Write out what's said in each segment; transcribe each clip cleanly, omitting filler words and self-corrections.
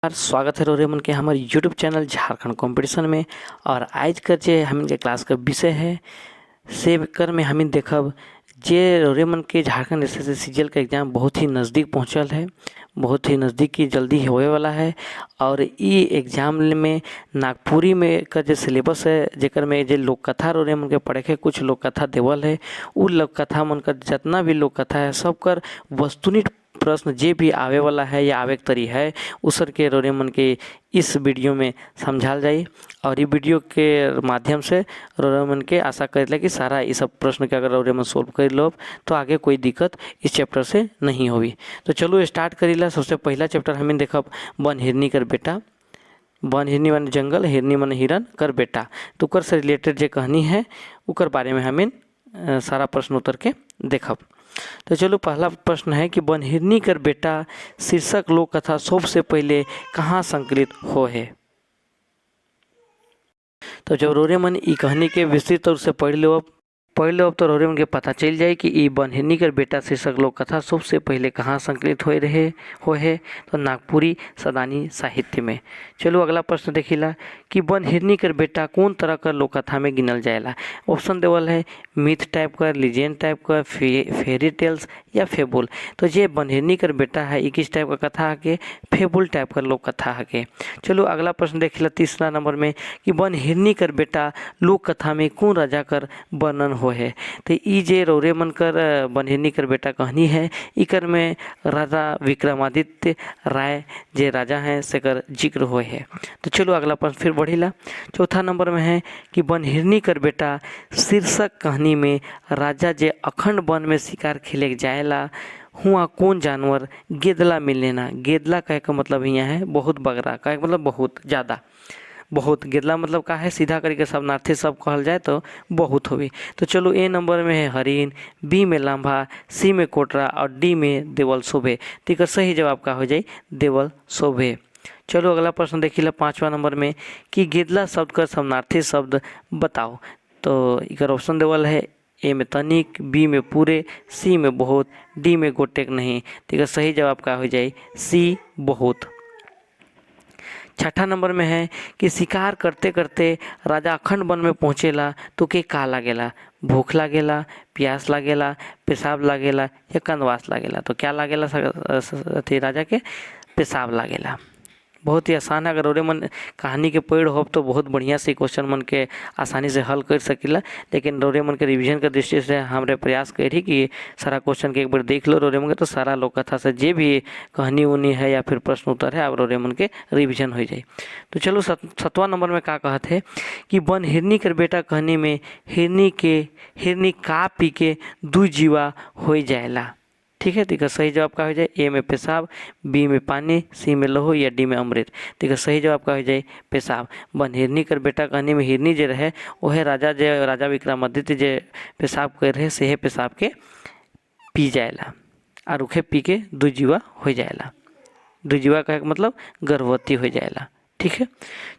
स्वागत है रोरेमन के हमारे यूट्यूब चैनल झारखंड कंपटीशन में। और आज का जे हम के क्लास का विषय है से कर में हम देखब जे रोरेमन के झारखंड एसएससी सीजीएल का एग्ज़ाम बहुत ही नज़दीक पहुंचल है, बहुत ही नज़दीकी जल्दी होए वाला है। और ई एग्ज़ाम में नागपुरी में का जो सिलेबस है जेकर में जे लोक कथा रोरेमन के पढ़े के कुछ लोक कथा देवल है, उ लोक कथा मन का जितना भी लोक कथा है सब कर वस्तुनिष्ठ प्रश्न जे भी आवे वाला है या आवे तरी है उसर के रोरेमन के इस वीडियो में समझाल जाए। और ये वीडियो के माध्यम से रोरेमन के आशा करेला कि सारा ये सब प्रश्न के अगर रोरेमन सोल्व कर लो तो आगे कोई दिक्कत इस चैप्टर से नहीं होगी। तो चलो स्टार्ट करीला। सबसे पहला चैप्टर हमें देखब वन हिरनी कर बेटा। वन हिरनी मन जंगल, हिरनी मन हिरन कर बेटा। तो उकर से रिलेटेड जो कहानी है उकर बारे में हमें सारा प्रश्न उत्तर के देखब। तो चलो पहला प्रश्न है कि वन हिरनी कर बेटा शीर्षक लोक कथा सबसे पहले कहाँ संकलित हो है। तो जब रोरेमन ई कहानी के विस्तृत तौर से पढ़ लो अब तो रोरेमन के पता चल जाए कि ई वन हिरनी कर बेटा शीर्षक लोक कथा सबसे पहले कहाँ संकलित हो है तो नागपुरी सदानी साहित्य में। चलो अगला प्रश्न देखिला कि वन हिरनी कर बेटा कौन तरह का लोक कथा में गिनल जाएला। ऑप्शन देवल है मिथ टाइप का, लीजेंड टाइप का, फेरी टेल्स या फेबुल। तो ये वन हिरनी कर बेटा है किस टाइप का कथा है के फेबुल टाइप का लोक कथा है के। चलो अगला प्रश्न देखिला तीसरा नंबर में कि वन हिरनी कर बेटा लोक कथा में कौन राजा कर वर्णन हो है। तो ई जे रोरेमन कर वन हिरनी कर बेटा कहानी है इकर में राजा विक्रमादित्य राय जे राजा हैं सेकर जिक्र हो है। तो चलो अगला प्रश्न फिर बढ़ीला। चौथा नंबर में है कि वन हिरनी कर बेटा शीर्षक कहानी में राजा जे अखंड वन में शिकार खेले जाएला हुआ कौन जानवर गेदला मिलेना। गेदला कहे का मतलब यहाँ है बहुत बगरा, कहे का मतलब बहुत ज़्यादा, बहुत गेदला मतलब का है सीधा करके सब नार्थे सब कहल जाए तो बहुत होगी। तो चलो ए नंबर में है हरिन, बी में लांभा, सी में कोटरा और डी में देवल शोभे। तो सही जवाब का हो जाए देवल शोभे। चलो अगला प्रश्न देखिला पाँचवा नंबर में कि गेदला शब्द का समानार्थी शब्द बताओ। तो इकर ऑप्शन देवल है ए में तनिक, बी में पूरे, सी में बहुत, डी में गोटेक नहीं। तो सही जवाब का हो जाए सी बहुत। छठा नंबर में है कि शिकार करते करते राजा अखंड वन में पहुँचेला तो के का लागेला। भूख लागेला, प्यास लागेला, पेशाब लागेला या कंदवास लागेला। तो क्या लागेला राजा के पेशाब लागेला। बहुत ही आसान है। अगर रोरेमन कहानी के पढ़ हो तो बहुत बढ़िया से क्वेश्चन मन के आसानी से हल कर सकिला। लेकिन रोरेमन के रिवीजन के दृष्टि से हमारे प्रयास करी कि सारा क्वेश्चन के एक बार देख लो रोरेमन के, तो सारा लोक कथा से जे भी कहानी उनी है या फिर प्रश्न उत्तर है अब रोरेमन के रिवीजन हो जाए। तो चलो सतवां नंबर में क्या कहते हैं कि वन हिरनी कर बेटा कहानी में हिरनी का पी के दू जीवा हो जाएला। ठीक है। तो सही जवाब का हो जाए ए में पेशाब, बी में पानी, सी में लहू या डी में अमृत। तो सही जवाब का हो जाए पेशाब। वन हिरनी कर बेटा कहानी में हिरनी जे रहे वह राजा विक्रमादित्य जे पेशाब कर रहे से पेशाब के पी जाएला और उखे पी के दू जीवा हो जाएला। दू जीवा का मतलब गर्भवती हो जाएला। ठीक है।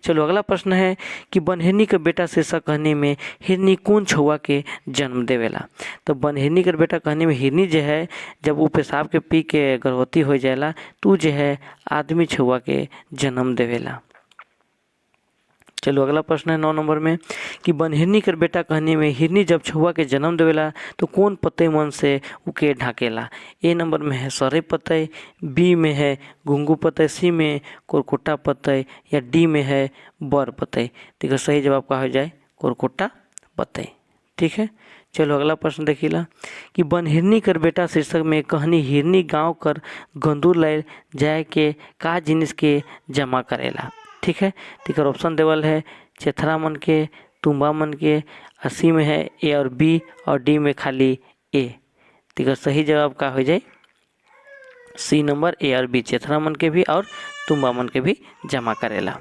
चलो अगला प्रश्न है कि वन हिरनी का बेटा शीर्षक कहानी में हिरनी कौन छुआ के जन्म देवेला। तो वन हिरनी का बेटा कहानी में हिरनी जो है जब वो पेशाब के पी के गर्भवती हो जाएला तो जो है आदमी छुआ के जन्म देवेला। चलो अगला प्रश्न है 9 नंबर में कि वन हिरनी कर बेटा कहानी में हिरनी जब छुआ के जन्म देवेला तो कौन पतई मन से उके ढाकेला। ए नंबर में है सरे पतई, बी में है घुंगू पतई, सी में कोरकोटा पतई या डी में है बर पतई। तो सही जवाब का हो जाए कोरकोटा पतई। ठीक है। चलो अगला प्रश्न देखिला कि वन हिरनी कर बेटा शीर्षक में कहानी हिरनी गांव कर गंदूर लाए जाए के का जिनिस के जमा करेला। ठीक है। तो ऑप्शन देवल है चेथरा मन के, तुम्बा मन के, सी में है ए और बी और डी में खाली ए। तो सही जवाब का हो जाए सी नंबर ए और बी, चेथरा मन के भी और तुम्बा मन के भी जमा करेला।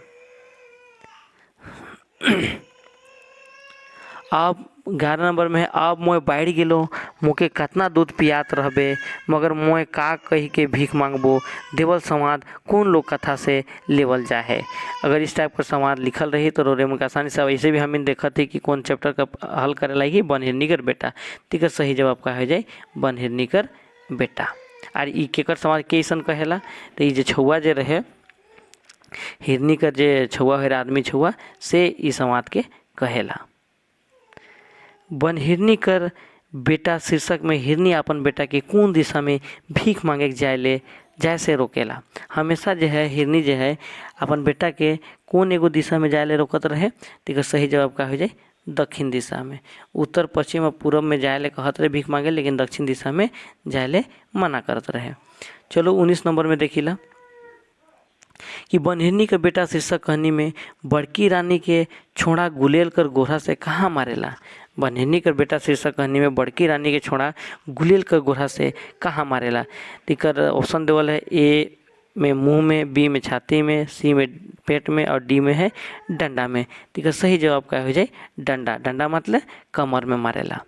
अब 11 नंबर में है अब मोए बैठ गेलो मोके कितना दूध पियात रहबे मगर मोए का कही के भीख मांगबो देवल संवाद कौन लोक कथा से लेवल जा है। अगर इस टाइप का संवाद लिखल रही तो रोरेमन का आसानी से ऐसे भी हमें देखा थी कि कौन चैप्टर का हल करे लागी वन हिरनी कर बेटा। ठीक है। सही जवाब का हो जाए वन हिरनी कर बेटा। और ई केकर समाज के ऐसा कहेला तो ये छुआ जे रहे हिरनी का जे छुआ है आदमी छुआ से ई संवाद के कहेला। बनहिरनी कर बेटा शीर्षक में हिरनी अपन बेटा के कौन दिशा में भीख मांगे जाए से रोकेला। हमेशा जो है हिरनी जो है अपन बेटा के कौन एगो दिशा में जाए ले रोकत रहे। तो सही जवाब का हो जाए दक्षिण दिशा में। उत्तर पश्चिम और पूर्व में जाए ले कहत रहे भीख मांगे, लेकिन दक्षिण दिशा में जाए ले मना करत रहे। चलो 19 नंबर में देखिला कि बनहिरनी का बेटा शीर्षक कहानी में बड़की रानी के छोड़ा गुलेल कर गोरा से कहाँ मारेला। बनहिरनी का बेटा शीर्षक कहानी में बड़की रानी के छोड़ा गुलेल कर गोरा से कहाँ मारेला। तिकर ऑप्शन देवल है ए में मुंह में, बी में छाती में, सी में पेट में और डी में है डंडा में। तिकर सही जवाब क्या हो जाए डंडा। डंडा मतलब कमर में मारेला।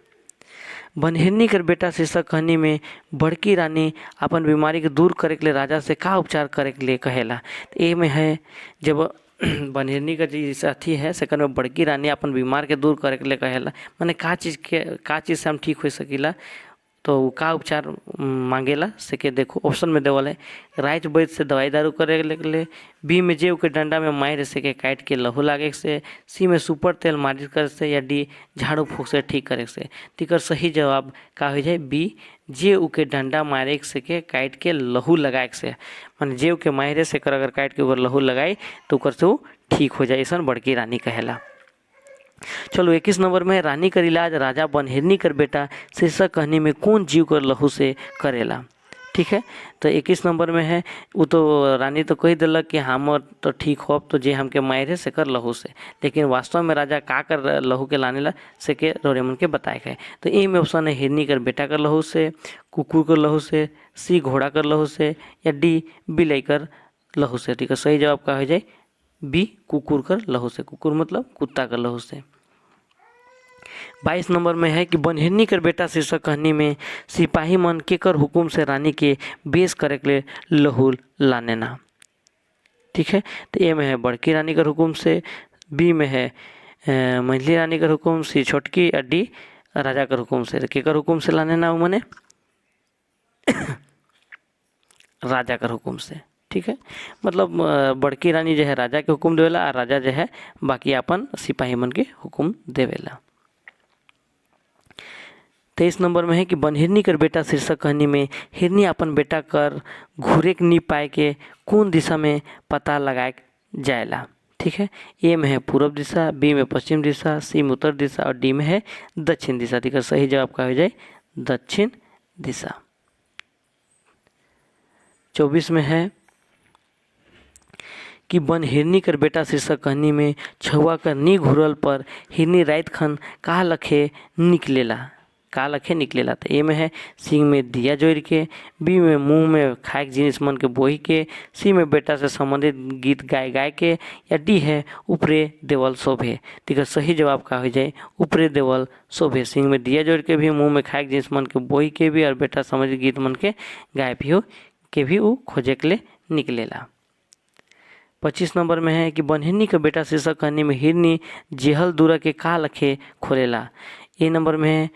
बनहिरनी कर बेटा शीर्षक कहानी में बड़की रानी अपन बीमारी के दूर करे के लिए राजा से का उपचार करे के लिए कहेला। ए में है जब बनहिरनी का जी साथी है सेकंड में बड़की रानी अपन बीमार के दूर करे के लिए कहेला, माने का चीज़ से हम ठीक हो सकीला, तो का उपचार मांगेला से के देखो ऑप्शन में देवल है राइट वैद्य से दवाई दारू करे के लिए, बी में जेव के डंडा में मार से के काट के लहू लागे से, सी में सुपर तेल मालिश करे से, या डी झाड़ू फूक से ठीक करे से। तिकर सही जवाब का हो जाए बी जेव के डंडा मारे से के काट के लहू लगाए से, माने जेव के मारे से कर अगर काट के ऊपर लहू लगाई तो कर से वो ठीक हो जाए। ऐसा बड़की रानी कहेला। चलो 21 नंबर में रानी कर इलाज राजा बनहिरनी कर बेटा शीर्षक कहानी में कौन जीव कर लहू से करेला। ठीक है, तो 21 नंबर में है वो तो रानी तो कही दिलक कि हम तो ठीक हो तो जे हमके मारे से कर लहू से, लेकिन वास्तव में राजा का कर लहू के लाने ला से के डोरेमन के बताए गए। तो ए में ऑप्शन है हिरनी कर बेटा कर लहू से, कुकुर कर लहू से, सी घोड़ा कर लहू से, या डी बिलाई कर लहू से। ठीक है, सही जवाब का हो जाए बी कुकुर कर लहू से। कुकुर मतलब कुत्ता कर लहू से। 22 नंबर में है कि बनहिरनी कर बेटा शीर्षक कहानी में सिपाही मन के कर हुकुम से रानी के बेस करे के लिए लहू लाने ना। ठीक है, तो ए में है बड़की रानी कर हुकुम से, बी में है मंझली रानी कर हुकुम, सी छोटकी, और डी राजा कर हुकुम से। के कर हुकुम से लाने ना मने राजा कर हुकुम से। ठीक है, मतलब बड़की रानी जो है राजा के हुकुम देवेला और राजा जो है बाकी अपन सिपाही मन के हुकुम देवेला। 23 नंबर में है कि बनहिरनी कर बेटा शीर्षक कहानी में हिरनी अपन बेटा कर घूरे के नी पाए के कौन दिशा में पता लगाए जाएला। ठीक है, ए में है पूर्व दिशा, बी में पश्चिम दिशा, सी में उत्तर दिशा और डी में है दक्षिण दिशा। ठीक है, सही जवाब का हो जाए दक्षिण दिशा। 24 में है कि बनहिरनी कर बेटा शीर्षक कहानी में छुआ कर नी घुरल पर हिरनी रात खन का लखे निकलेला। का लखे निकलेला। तो ए में है सिंह में दिया जोड़ के, बी में मुंह में खाए जिनिस मन के बोही के, सी में बेटा से संबंधित गीत गाय के, या डी है ऊपरे देवल शोभे। तो सही जवाब का हो जाए ऊपरे देवल शोभे। सिंह में दिया जोड़ के भी, मुंह में खाए जिनिस मन के बोही के भी, और बेटा संबंधित गीत मन के गाय भी हो के भी वो खोजे के लिए निकलेला। 25 नंबर में है कि बनहिरनी का बेटा शीर्षक कहानी में हिरनी जेहल दूरा के का लखे खोलेला। ए नंबर में है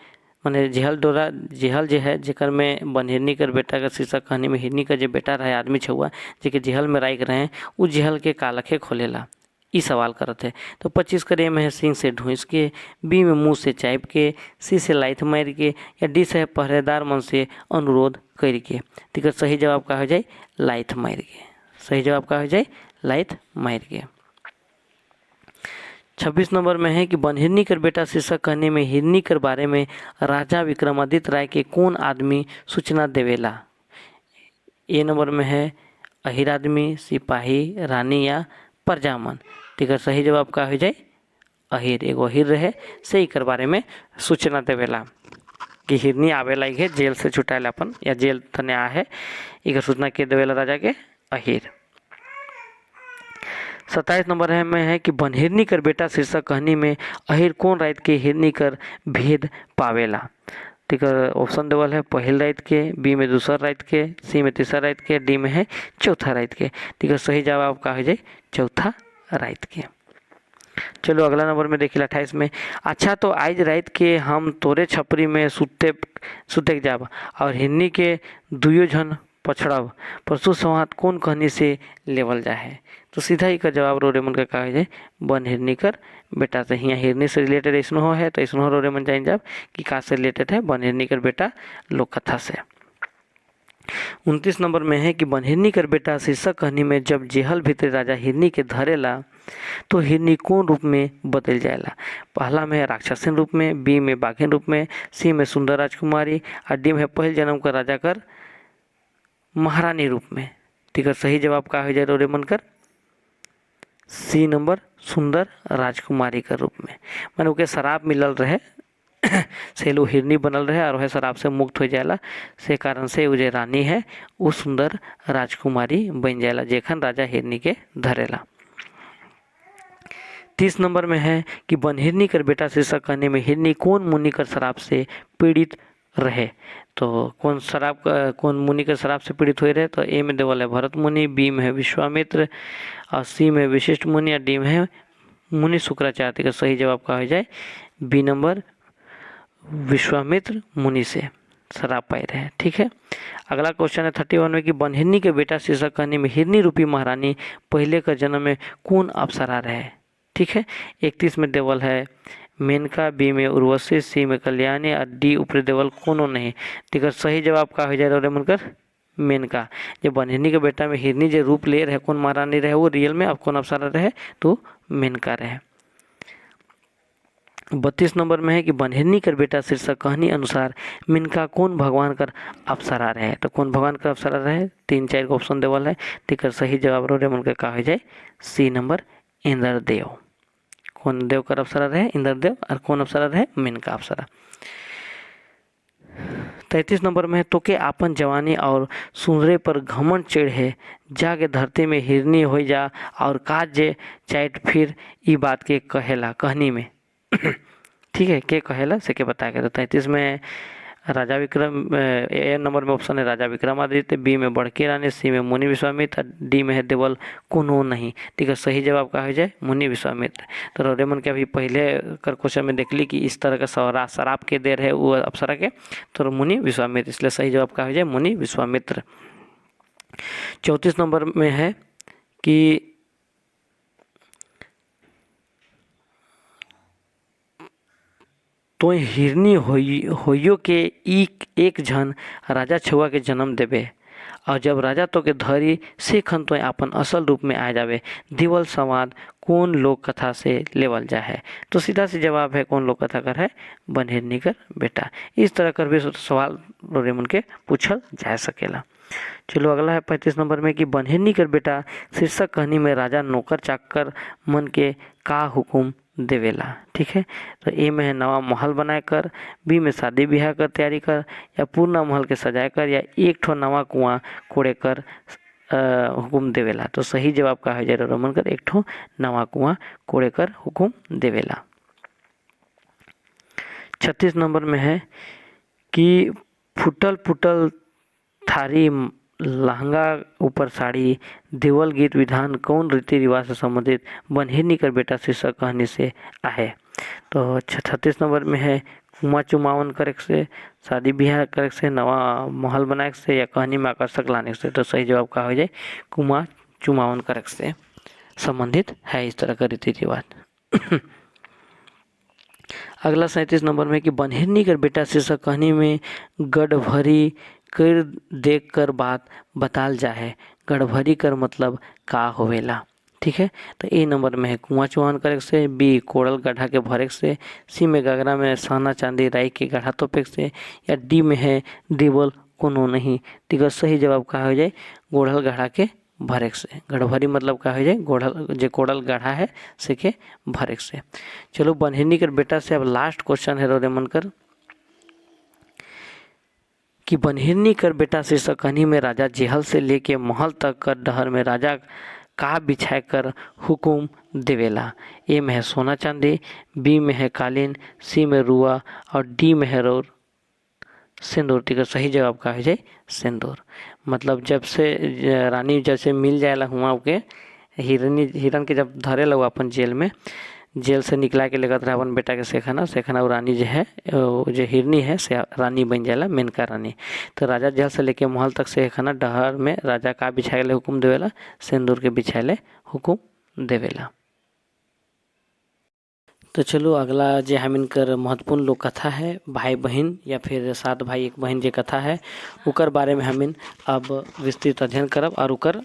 माने जेहल जो है जेकर में बनहिरनी कर बेटा का शीर्षक कहानी में हिरनी का जो बेटा रहे आदमी छुआ जेके जेहल में राइक रहे उ जेहल के का लखे खोलेला ई सवाल करत है। तो 25 करे में है सिंह से ढूंस के, बी में मुंह से चाइप के, सी से लाइथ मार के, या डी से पहरेदार मन से अनुरोध कर के। तो सही जवाब का हो जाए लाइथ मार के। सही जवाब का हो जाए लाइथ मार के। 26 नंबर में है कि बनहिरनी कर बेटा शीर्षक कहानी में हिरनी कर बारे में राजा विक्रमादित्य राय के कौन आदमी सूचना देवेला। ए नंबर में है अहिर आदमी, सिपाही, रानी या प्रजामन। ठीक है, सही जवाब का हो जाए अहिर। एगो अहिर रहे से कर बारे में सूचना देवेला कि हिरनी आवेला है जेल से छुटाएला अपन, या जेल तने आ है एक सूचना के देवेला राजा के अहिर। 27 नंबर है कि बनहिरनी कर बेटा शीर्षक कहानी में अहिर कौन रात के हिरनी कर भेद पावेला। ठीक है, ऑप्शन देवल है पहल रात के, बी में दूसरा रात के, सी में तीसरा रात के, डी में है चौथा रात के। ठीक है, सही जवाब का हो जाए चौथा रात के। चलो अगला नंबर में देखिए 28 में, अच्छा तो आज रात के हम तोरे छपरी में सुते जाब और हिरनी के दुयो जन पछड़ब परसु संवाद कौन कहनी से लेवल जा है। तो सीधा ही का जवाब रोरे मन का कहा जाए बन हिरनी कर बेटा से। यहाँ हिरनी से रिलेटेड ऐसनो है तो ऐसनो रोरे मन जान जाब कि का से रिलेटेड है बन हिरनी कर बेटा लोक कथा से। 29 नंबर में है कि बन हिरनी कर बेटा शीर्षक कहानी में जब जेहल भीतर राजा हिरनी के धरेला तो हिरनी कौन रूप में बदल जाएला। पहला में है राक्षसन रूप में, बी में बाघिन रूप में, सी में सुंदर राजकुमारी और डी में पहल जन्म कर राजा कर महारानी रूप में। ठीक है, सही जवाब का हो जाए रोरे मन कर सी नंबर सुंदर राजकुमारी के रूप में। मैंने ओके शराब मिलल रहे से लो हिरनी बनल रहे और वह शराब से मुक्त हो जाएला से कारण से वो जो रानी है वो सुंदर राजकुमारी बन जाएला जेखन राजा हिरनी के धरेला। 30 नंबर में है कि बन हिरनी कर बेटा शीर्षक कहने में हिरनी कौन मुनि कर शराब से पीड़ित रहे। तो कौन मुनि के शराब से पीड़ित हुए रहे। तो ए में देवल है भरत मुनि, बी में है विश्वामित्र और सी में विशिष्ट मुनि और डी में है मुनि शुक्राचार्य का सही जवाब का हो जाए बी नंबर विश्वामित्र मुनि से शराब पाए रहे। ठीक है, अगला क्वेश्चन है 31 में कि बन हिरनी के बेटा शीर्षक कहानी में हिरनी रूपी महारानी पहले का जन्म में कौन अप्सरा रहे। ठीक है, 31 में देवल है मेनका, बी में उर्वशी, सी में कल्याणी और डी ऊपरी देवल कोनो नहीं। ठीक है, सही जवाब का हो जाए रे मनकर मेनका। जब बन हिरनी के बेटा में हिरनी जो रूप ले रहे कौन महारानी रहे वो रियल में अब कौन अप्सरा रहे तो मेनका रहे। 32 नंबर में है कि बन हिरनी कर बेटा शीर्षक कहानी अनुसार मेनका कौन भगवान कर अप्सरा रहे। तो कौन भगवान का अप्सरा रहे 3-4 को ऑप्शन देवल है। ठीक है, सही जवाब रो मन का कहा हो जाए सी नंबर इंद्रदेव। कौन देव कर अप्सरा रहे इंद्रदेव और कौन अप्सरा रहे मेनका अप्सरा। 33 नंबर में है तो के आपन जवानी और सुंदरे पर घमंड चढ़ है जाके धरती में हिरनी हो जा और काज जे चैट फिर ई बात के कहेला कहानी में। ठीक है, के कहेला से के बताया गया। तो 33 में राजा विक्रम, ए नंबर में ऑप्शन है राजा विक्रमादित्य, बी में बड़की रानी, सी में मुनि विश्वामित्र, डी में है देवल कोनो नहीं। ठीक है, सही जवाब का हो जाए मुनि विश्वामित्र। तो रोरेमन के अभी पहले कर क्वेश्चन में देख ली कि इस तरह का शराब के देर है वो अप्सरा के तो मुनि विश्वामित्र, इसलिए सही जवाब का हो जाए मुनि विश्वामित्र। 34 नंबर में है कि तो हिरनी होइयो के एक झन राजा छुआ के जन्म देवे और जब राजा तो के धरी से खन तो अपन असल रूप में आ जावे दिवल संवाद कौन लोक कथा से लेवल जा है। तो सीधा सी जवाब है कौन लोक कथा कर है बन हिरनी कर बेटा। इस तरह कर भी सवाल रोरेमन के पूछल जा सकेला। चलो अगला है 35 नंबर में कि बन हिरनी कर बेटा शीर्षक कहानी में राजा नौकर चाकर मन के का हुकुम देवेला। ठीक है, तो ए में है नवा महल बनाए कर, बी में शादी ब्याह कर तैयारी कर या पूर्ण महल के सजाए कर या एक ठो नवा कुआं कोड़े कर हुकुम देवेला। तो सही जवाब का है जरा रोमन कर एक ठो नवा कुआं कोड़े कर हुकुम देवेला। 36 नंबर में है कि फुटल फुटल थारी लहंगा ऊपर साड़ी देवल गीत विधान कौन रीति रिवाज से संबंधित बन हिरनी कर बेटा शीर्षक कहानी से आहे। तो 36 नंबर में है कुआं चुमावन करे से, शादी ब्याह करे से, नवा महल बनाए से या कहानी में आकर्षक लाने से। तो सही जवाब का हो जाए कुआं चुमावन करे से संबंधित है इस तरह का रीति रिवाज। अगला 37 नंबर में कि बन हिरनी कर बेटा शीर्षक कहानी में गढ़भरी कर देख कर बात बताल जाए। गढ़भरी कर मतलब का होवेला। ठीक है, तो ए नंबर में है कुआं चुहान करे से, बी कोड़ल गड्ढा के भरे से, सी में गगरा में सोना चांदी राई के गड्ढा तोपे से या डी में है देवल कोनो नहीं। ठीक है, सही जवाब का हो जाए गोढ़ल गड्ढा के भरे से। गढ़भरी मतलब का हो जाए गोढ़ल जो कोड़ल गड्ढा है से के भरे से। चलो बन हिरनी कर बेटा से अब लास्ट क्वेश्चन है रोरेमन कर कि बन हिरनी कर बेटा शीर्षक कहानी में राजा जेहल से लेके महल तक कर डहर में राजा का बिछाए कर हुकुम देवेला। ए में है सोना चांदी, बी में है कालीन, सी में रुआ और डी में है रोर सिंदूर। ठीक है, सही जवाब का है जाए सिंदूर। मतलब जब से रानी जैसे मिल जाएला हुआ के हिरन के जब धरे लो अपन जेल में जेल से निकला के लेकर रहे अपन बेटा के सेखाना सेखाना और रानी जो है जो हिरनी है से रानी बन जाला मेनका रानी। तो राजा जेल से लेके महल तक सेखाना डहर में राजा का बिछाए हुकुम देवेला सिंदूर के बिछाए हुकुम देवेला। तो चलो अगला जे हमिन कर महत्वपूर्ण लोक कथा है भाई बहन या फिर 7 भाई 1 बहन जे कथा है उकर बारे में हमिन अब विस्तृत अध्ययन करब और उकर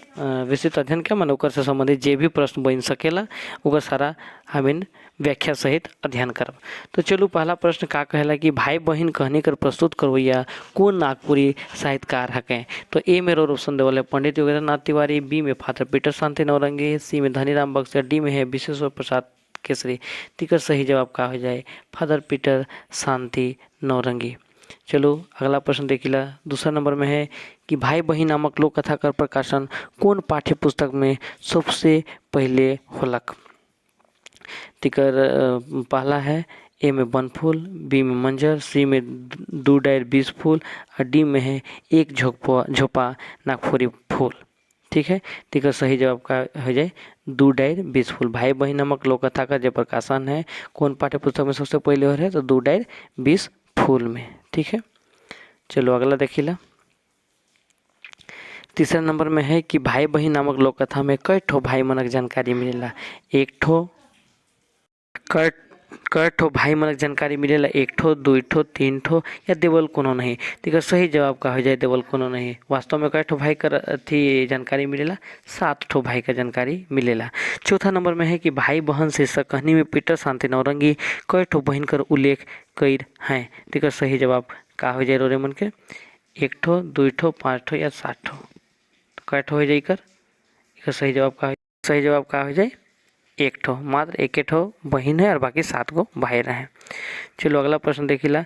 विस्तृत अध्ययन क्या मन उकर से संबंधित जे भी प्रश्न बन सकेला उकर सारा हमिन व्याख्या सहित अध्ययन करब। तो चलो पहला प्रश्न का कहला कि भाई बहन कहने कर प्रस्तुत करवैया कौन नागपुरी साहित्यकार हके। तो ए में रोर ऑप्शन देवल है पंडित योगेंद्र नाथ तिवारी, बी में फादर पीटर शांति नौरंगी, सी में धनीराम बक्सर, डी में है विश्वेश्वर प्रसाद केसरी। तिकर सही जवाब का हो जाए फादर पीटर शांति नौरंगी। चलो अगला प्रश्न देखिला दूसरा नंबर में है कि भाई बहन नामक लोक कथा कर प्रकाशन कौन पाठ्य पुस्तक में सबसे पहले होलक। तिकर पहला है ए में बनफूल, बी में मंजर, सी में 2 डायर 20 फूल और डी में है एक झोपा नागपुरी फूल। ठीक है, तिकर सही जवाब का हो जाए 2 डायर 20 फूल। भाई बहन नामक लोक कथा का जो प्रकाशन है कौन पाठ्य पुस्तक में सबसे पहले हो रहा है तो 2 डायर 20 फूल में। ठीक है, चलो अगला देखिला तीसरा नंबर में है कि भाई बहन नामक लोक कथा में कई ठो भाई मनक जानकारी मिलेला। एक ठो कई ठो भाई मनक जानकारी मिलेला, 1 ठो 2 ठो 3 ठो या देवल कोनो नहीं। तो सही जवाब का हो जाए देवल कोनो नहीं। वास्तव में कई ठो भाई का थी जानकारी मिलेला 7 ठो भाई का जानकारी मिलेला। चौथा नंबर में है कि भाई बहन शीर्षक कहानी में पीटर शांति नौरंगी कई ठो बहन कर उल्लेख कर हैं। तो सही जवाब का हो जाए रोरे मन के 1 ठो 2 ठो 5 ठो या 7 ठो। तो कई ठो हो जाए कर सही जवाब का हो जाए 1 ठो, मात्र 1 ठो बहन है और बाकी 7 गो भाई रहे। चलो अगला प्रश्न देखिला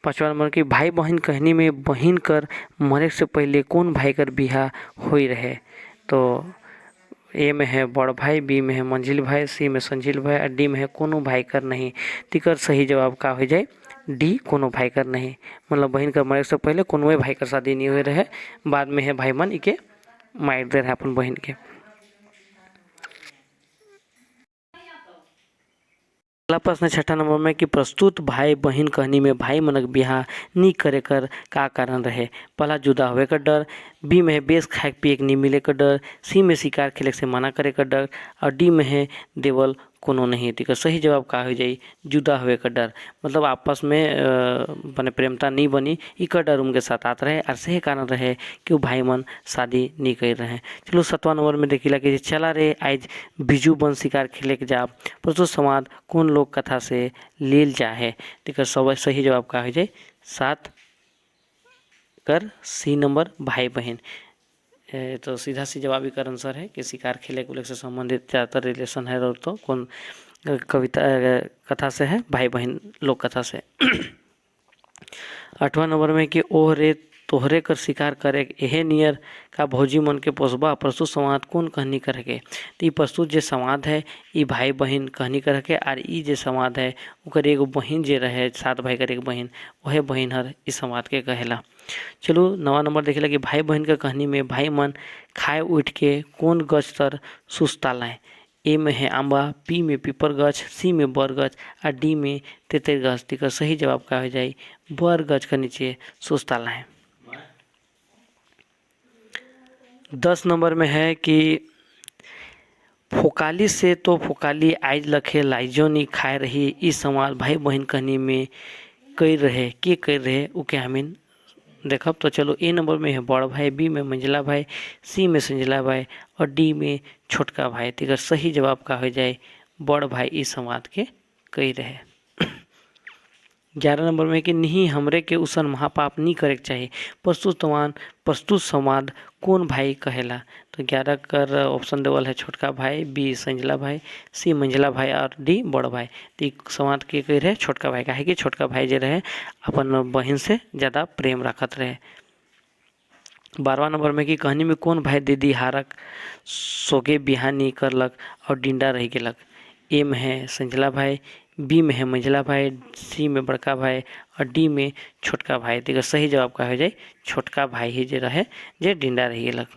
5वां नंबर की भाई बहन कहनी में बहन कर मरे से पहले कौन भाई कर बिहा हुई रहे। तो ए में है बड़ भाई, बी में है मंजिल भाई, सी में संजिल भाई और डी में है कोनो भाई कर नहीं। तिकर सही जवाब का हो जाए डी कोनो भाई कर नहीं। मतलब बहन कर मरे से पहले कोनो भाई कर शादी नहीं हुए रहे, बाद में है भाई मन इके मार दे रहे अपन बहन के। अगला प्रश्न 6ठा नंबर में कि प्रस्तुत भाई बहन कहनी में भाई मनक बिहा नी करे कर का कारण रहे। पहला जुदा हुए का डर, बी में है बेस खाए पिए नहीं मिले का डर, सी में शिकार खेले से मना करे का डर और डी में है देवल कोनो नहीं। तो सही जवाब का हो जाए जुदा हुए का डर। मतलब आपस में बने प्रेमता नहीं बनी इका डर उनके साथ आते रहे और सही कारण रहे कि वो भाई मन शादी नहीं कर रहे। चलो 7वां नंबर में देखिला कि चला रे आज बिजू बन शिकार खेले के जा प्रस्तुत संवाद कौन लोक कथा से लेल जा है। तो सही जवाब का हो जाए 7 कर सी नंबर भाई बहन। तो सीधा सी जवाब का आंसर है कि शिकार खेले को से संबंधित ज़्यादातर रिलेशन है और तो कौन कविता कथा से है भाई बहन लोक कथा से। 8वां नंबर में कि ओह रे तोहरे कर शिकार करे एहे नियर का भौजी मन के पोसबा प्रस्तुत संवाद कौन कहनी करके। तो प्रस्तुत जो संवाद है ये भाई बहन कहनी करके और ये जो संवाद है ओकर एगो बहन जे रहे 7 भाई कर एक बहन वह बहन हर इस संवाद के कहेला। चलो 9वां नंबर देखेला कि भाई बहन का कहानी में भाई मन खाए उठ के कौन गछ तर सुस्ता लाए। ए में है आंबा, बी में पीपर गछ, सी में बर गछ और डी में तेतर गछ। तो सही जवाब का हो जाए बर गछ के नीचे सुस्ता लाए। 10 नंबर में है कि फोकाली से तो फोकाली आइज लखे लाइजो नहीं खाए रही इस संवाद भाई बहन कहनी में कर रहे के कर रहे उके हमें देखब। तो चलो ए नंबर में है बड़ भाई, बी में मंझला भाई, सी में संजला भाई और डी में छोटका भाई। तो सही जवाब का हो जाए बड़ भाई इस संवाद के कही रहे। 11 नंबर में कि नहीं हमरे के उसन महापाप नहीं करे के चाहिए प्रस्तुत संवाद कौन भाई कहेला। तो 11 कर ऑप्शन देवल है छोटका भाई, बी संजला भाई, सी मंझला भाई और डी बड़ भाई। तो संवाद के कही रहे छोटका भाई का है कि छोटका भाई जे रहे अपन बहन से ज़्यादा प्रेम रखत रहे। 12वां नंबर में कि कहानी में कौन भाई दीदी हारक सोगे बिहानी करलक और डिंडा रह गेलक। ए में है संजला भाई, बी में है मंझला भाई, सी में बड़का भाई और डी में छोटका भाई। तो सही जवाब का हो जाए छोटका भाई ही जे रहे जे डिंडा रह गेलक।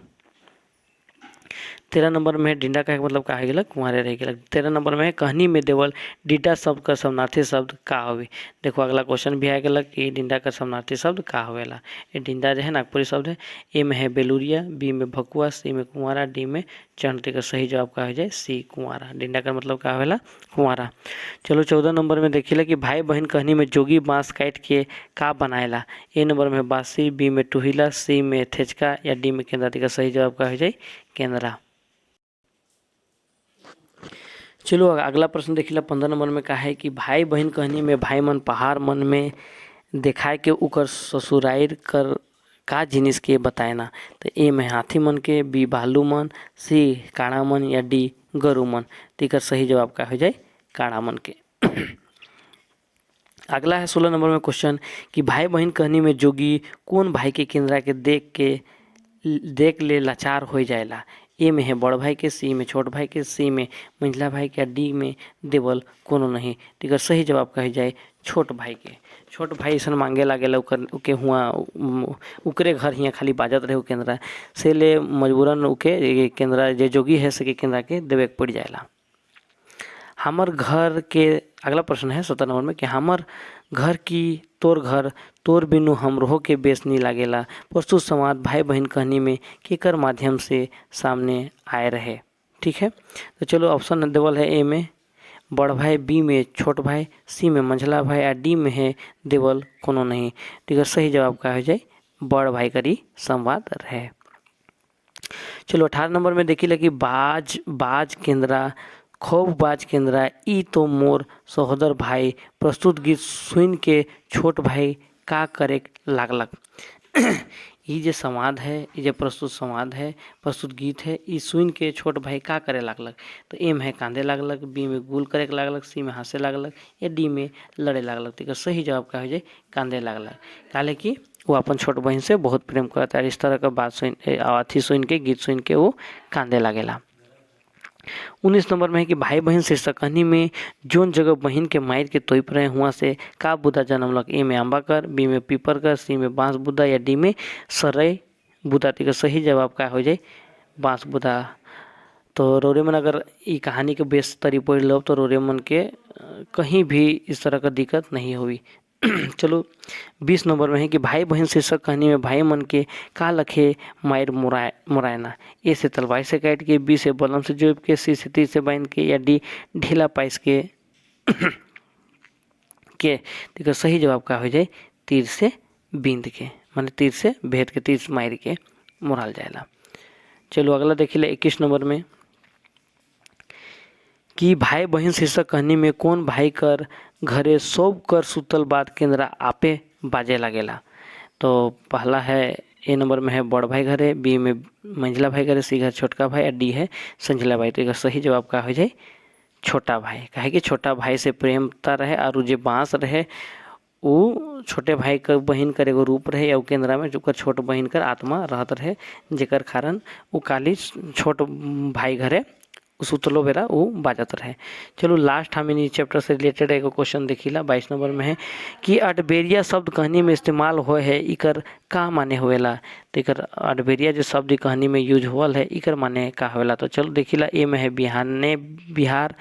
13 नंबर में डिंडा का मतलब का है गेलक कुंवारे रह गेलक। 13 नंबर में कहानी में देवल डिंडा शब्द का समानार्थी शब्द का होवे। देखो अगला क्वेश्चन भी आ गेलक कि डिंडा का समानार्थी शब्द का होवेला। ये डिंडा जो है नागपुरी शब्द है। ए में है बेलुरिया, बी में भकुआ, सी में कुंवारा, डी में चंड। का सही जवाब का हो जाए सी कुंवारा। डिंडा का मतलब का होवेला कुंवारा। चलो 14 नंबर में देखिला कि भाई बहन कहनी में जोगी बांस काट के का बनाएला। ए नंबर में बांसी, बी में टुहिला, सी में थेचका या डी में केंद्रा। का सही जवाब का हो जाए केंद्रा। चलो अगला प्रश्न देखिला 15 नंबर में का है कि भाई बहन कहनी में भाई मन पहाड़ मन में देखाए के उकर ससुराइर कर का जिनिस के बताएना। तो ए में हाथी मन के, बी भालू मन, सी काड़ा मन या डी गरु मन। तो सही जवाब का हो जाए काड़ा मन के। अगला है 16 नंबर में क्वेश्चन कि भाई बहन कहनी में जोगी कौन भाई के केंद्रा के देख ले लाचार हो जाएला। ए में है बड़ भाई के, सी में छोट भाई के, सी में मंझला भाई के, डी में देवल कोनो नहीं। ठीक है सही जवाब कही जाए छोट भाई के। छोट भाई ऐसा मांगे लागेला उके हुआ उकरे घर हियाँ खाली बाजत रहे केंद्रा से ले मजबूरन उके केंद्रा जे जोगी है सके केंद्रा के देवे पड़ जाएला। हमर घर के अगला प्रश्न है 17 नंबर में कि हमर घर की तोर घर तोर बिनु हमरोह के बेस नहीं लागेला। प्रस्तुत संवाद भाई बहन कहनी में केकर माध्यम से सामने आए रहे। ठीक है तो चलो ऑप्शन देवल है ए में बड़ भाई, बी में छोट भाई, सी में मंझला भाई और डी में है देवल कोनो नहीं। ठीक है सही जवाब का हो जाए बड़ भाई करी संवाद रहे। चलो 18 नंबर में देखी लगी बाज केंद्रा खूब बाज केंद्रा ई तो मोर सहोदर भाई। प्रस्तुत गीत सुन के छोट भाई का करे लागलक। ये जो संवाद है, ये जो प्रस्तुत संवाद है, प्रस्तुत गीत है, ई सुन के छोट भाई का करे लागलक। तो ए में है कांदे लागलक, बी में गुल करे लागलक, सी में हंसे लागलक या डी में लड़े लागलक। तो सही जवाब का हो जाए कांदे लागलक। काले कि वो अपन छोट बहन से बहुत प्रेम करता है। इस तरह का बात सुन अथी सुन के गीत सुन के वो कांदे लागेला। 19 नंबर में है कि भाई बहन शीर्षक कहानी में जोन जगह बहन के मायर के तोप रहे हुआ से का बुदा जन्मलक। ए में अम्बा कर, बी में पीपर कर, सी में बांस बुदा या डी में सरई बुदा। तो सही जवाब का हो जाए बांस बुदा। तो रोरेमन अगर ये कहानी के बेस तरी पढ़ लो तो रोरेमन के कहीं भी इस तरह का दिक्कत नहीं हुई। चलो 20 नंबर में है कि भाई बहन शीर्षक कहानी में भाई मन के का लखे मायर मुरायना। ए से तलवार से काट के, बी से बलम से जोब के, सी से तीर से बांध के या डी ढीला पाइस के देखो सही जवाब का हो जाए तीर से बींद के, माने तीर से भेद के, तीर से मार के मुराल जाएला। चलो अगला देखिए 21 नंबर में कि भाई बहन शीर्षक कहानी में कौन भाई कर घरे सब कर सुतल बाद केंद्रा आपे बाजे लागेला। तो पहला है ए नंबर में है बड़ भाई घरे, बी में मंझला भाई घरे, सी घर छोटका भाई और डी है संझला भाई। तो एक सही जवाब का हो जाए छोटा भाई। काहे कि छोटा भाई से प्रेमता रहे और जो बांस रहे वो छोटे भाई का बहन कर एगो रूप रहे या केंद्रा में जो छोट बहन कर आत्मा रहत रहे, जेकर कारण वो काली छोट भाई घरे सुतलो बेरा वो बाजत रहे। चलो लास्ट हमें इस चैप्टर से रिलेटेड एगो क्वेश्चन देखिला 22 नंबर में है कि अडबेरिया शब्द कहानी में इस्तेमाल हो है इकर का माने होवेला। तो इकर अडबेरिया जो शब्द कहानी में यूज होवल है इकर माने का होवेला। तो चलो देखिला ए में है बिहाने बिहार,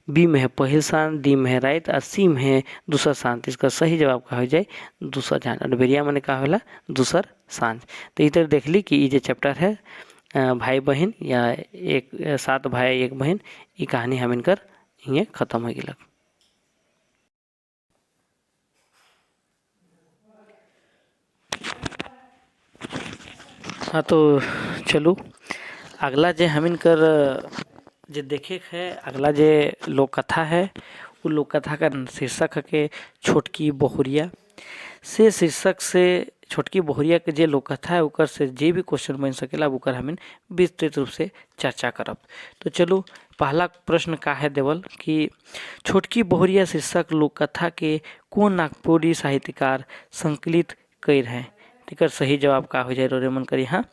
बी में है पहिल शांत, डी में है रात और सी में है दूसर शांत। इसका सही जवाब का हो जाए दूसर शांत। अडबेरिया माने का होवेला दूसर शांत। तो इधर देख ली कि ये जो चैप्टर है भाई बहन या एक 7 भाई 1 बहन ये कहानी हम इनकर ये खत्म हो गई। हाँ तो चलो अगला जे हम इनकर जे देखे है अगला जे लोक कथा है वो लोक कथा का शीर्षक है के छोटकी बहुरिया। से शीर्षक से छोटकी बहुरिया के जे लोक कथा है उकर से जे भी क्वेश्चन बन सकेला उकर हम विस्तृत रूप से चर्चा करब। तो चलो पहला प्रश्न का है देवल कि छोटकी बहुरिया शीर्षक लोक कथा के कौन नागपुरी साहित्यकार संकलित कर है। ठीक है सही जवाब का हो जाए रोरेमन करी। हाँ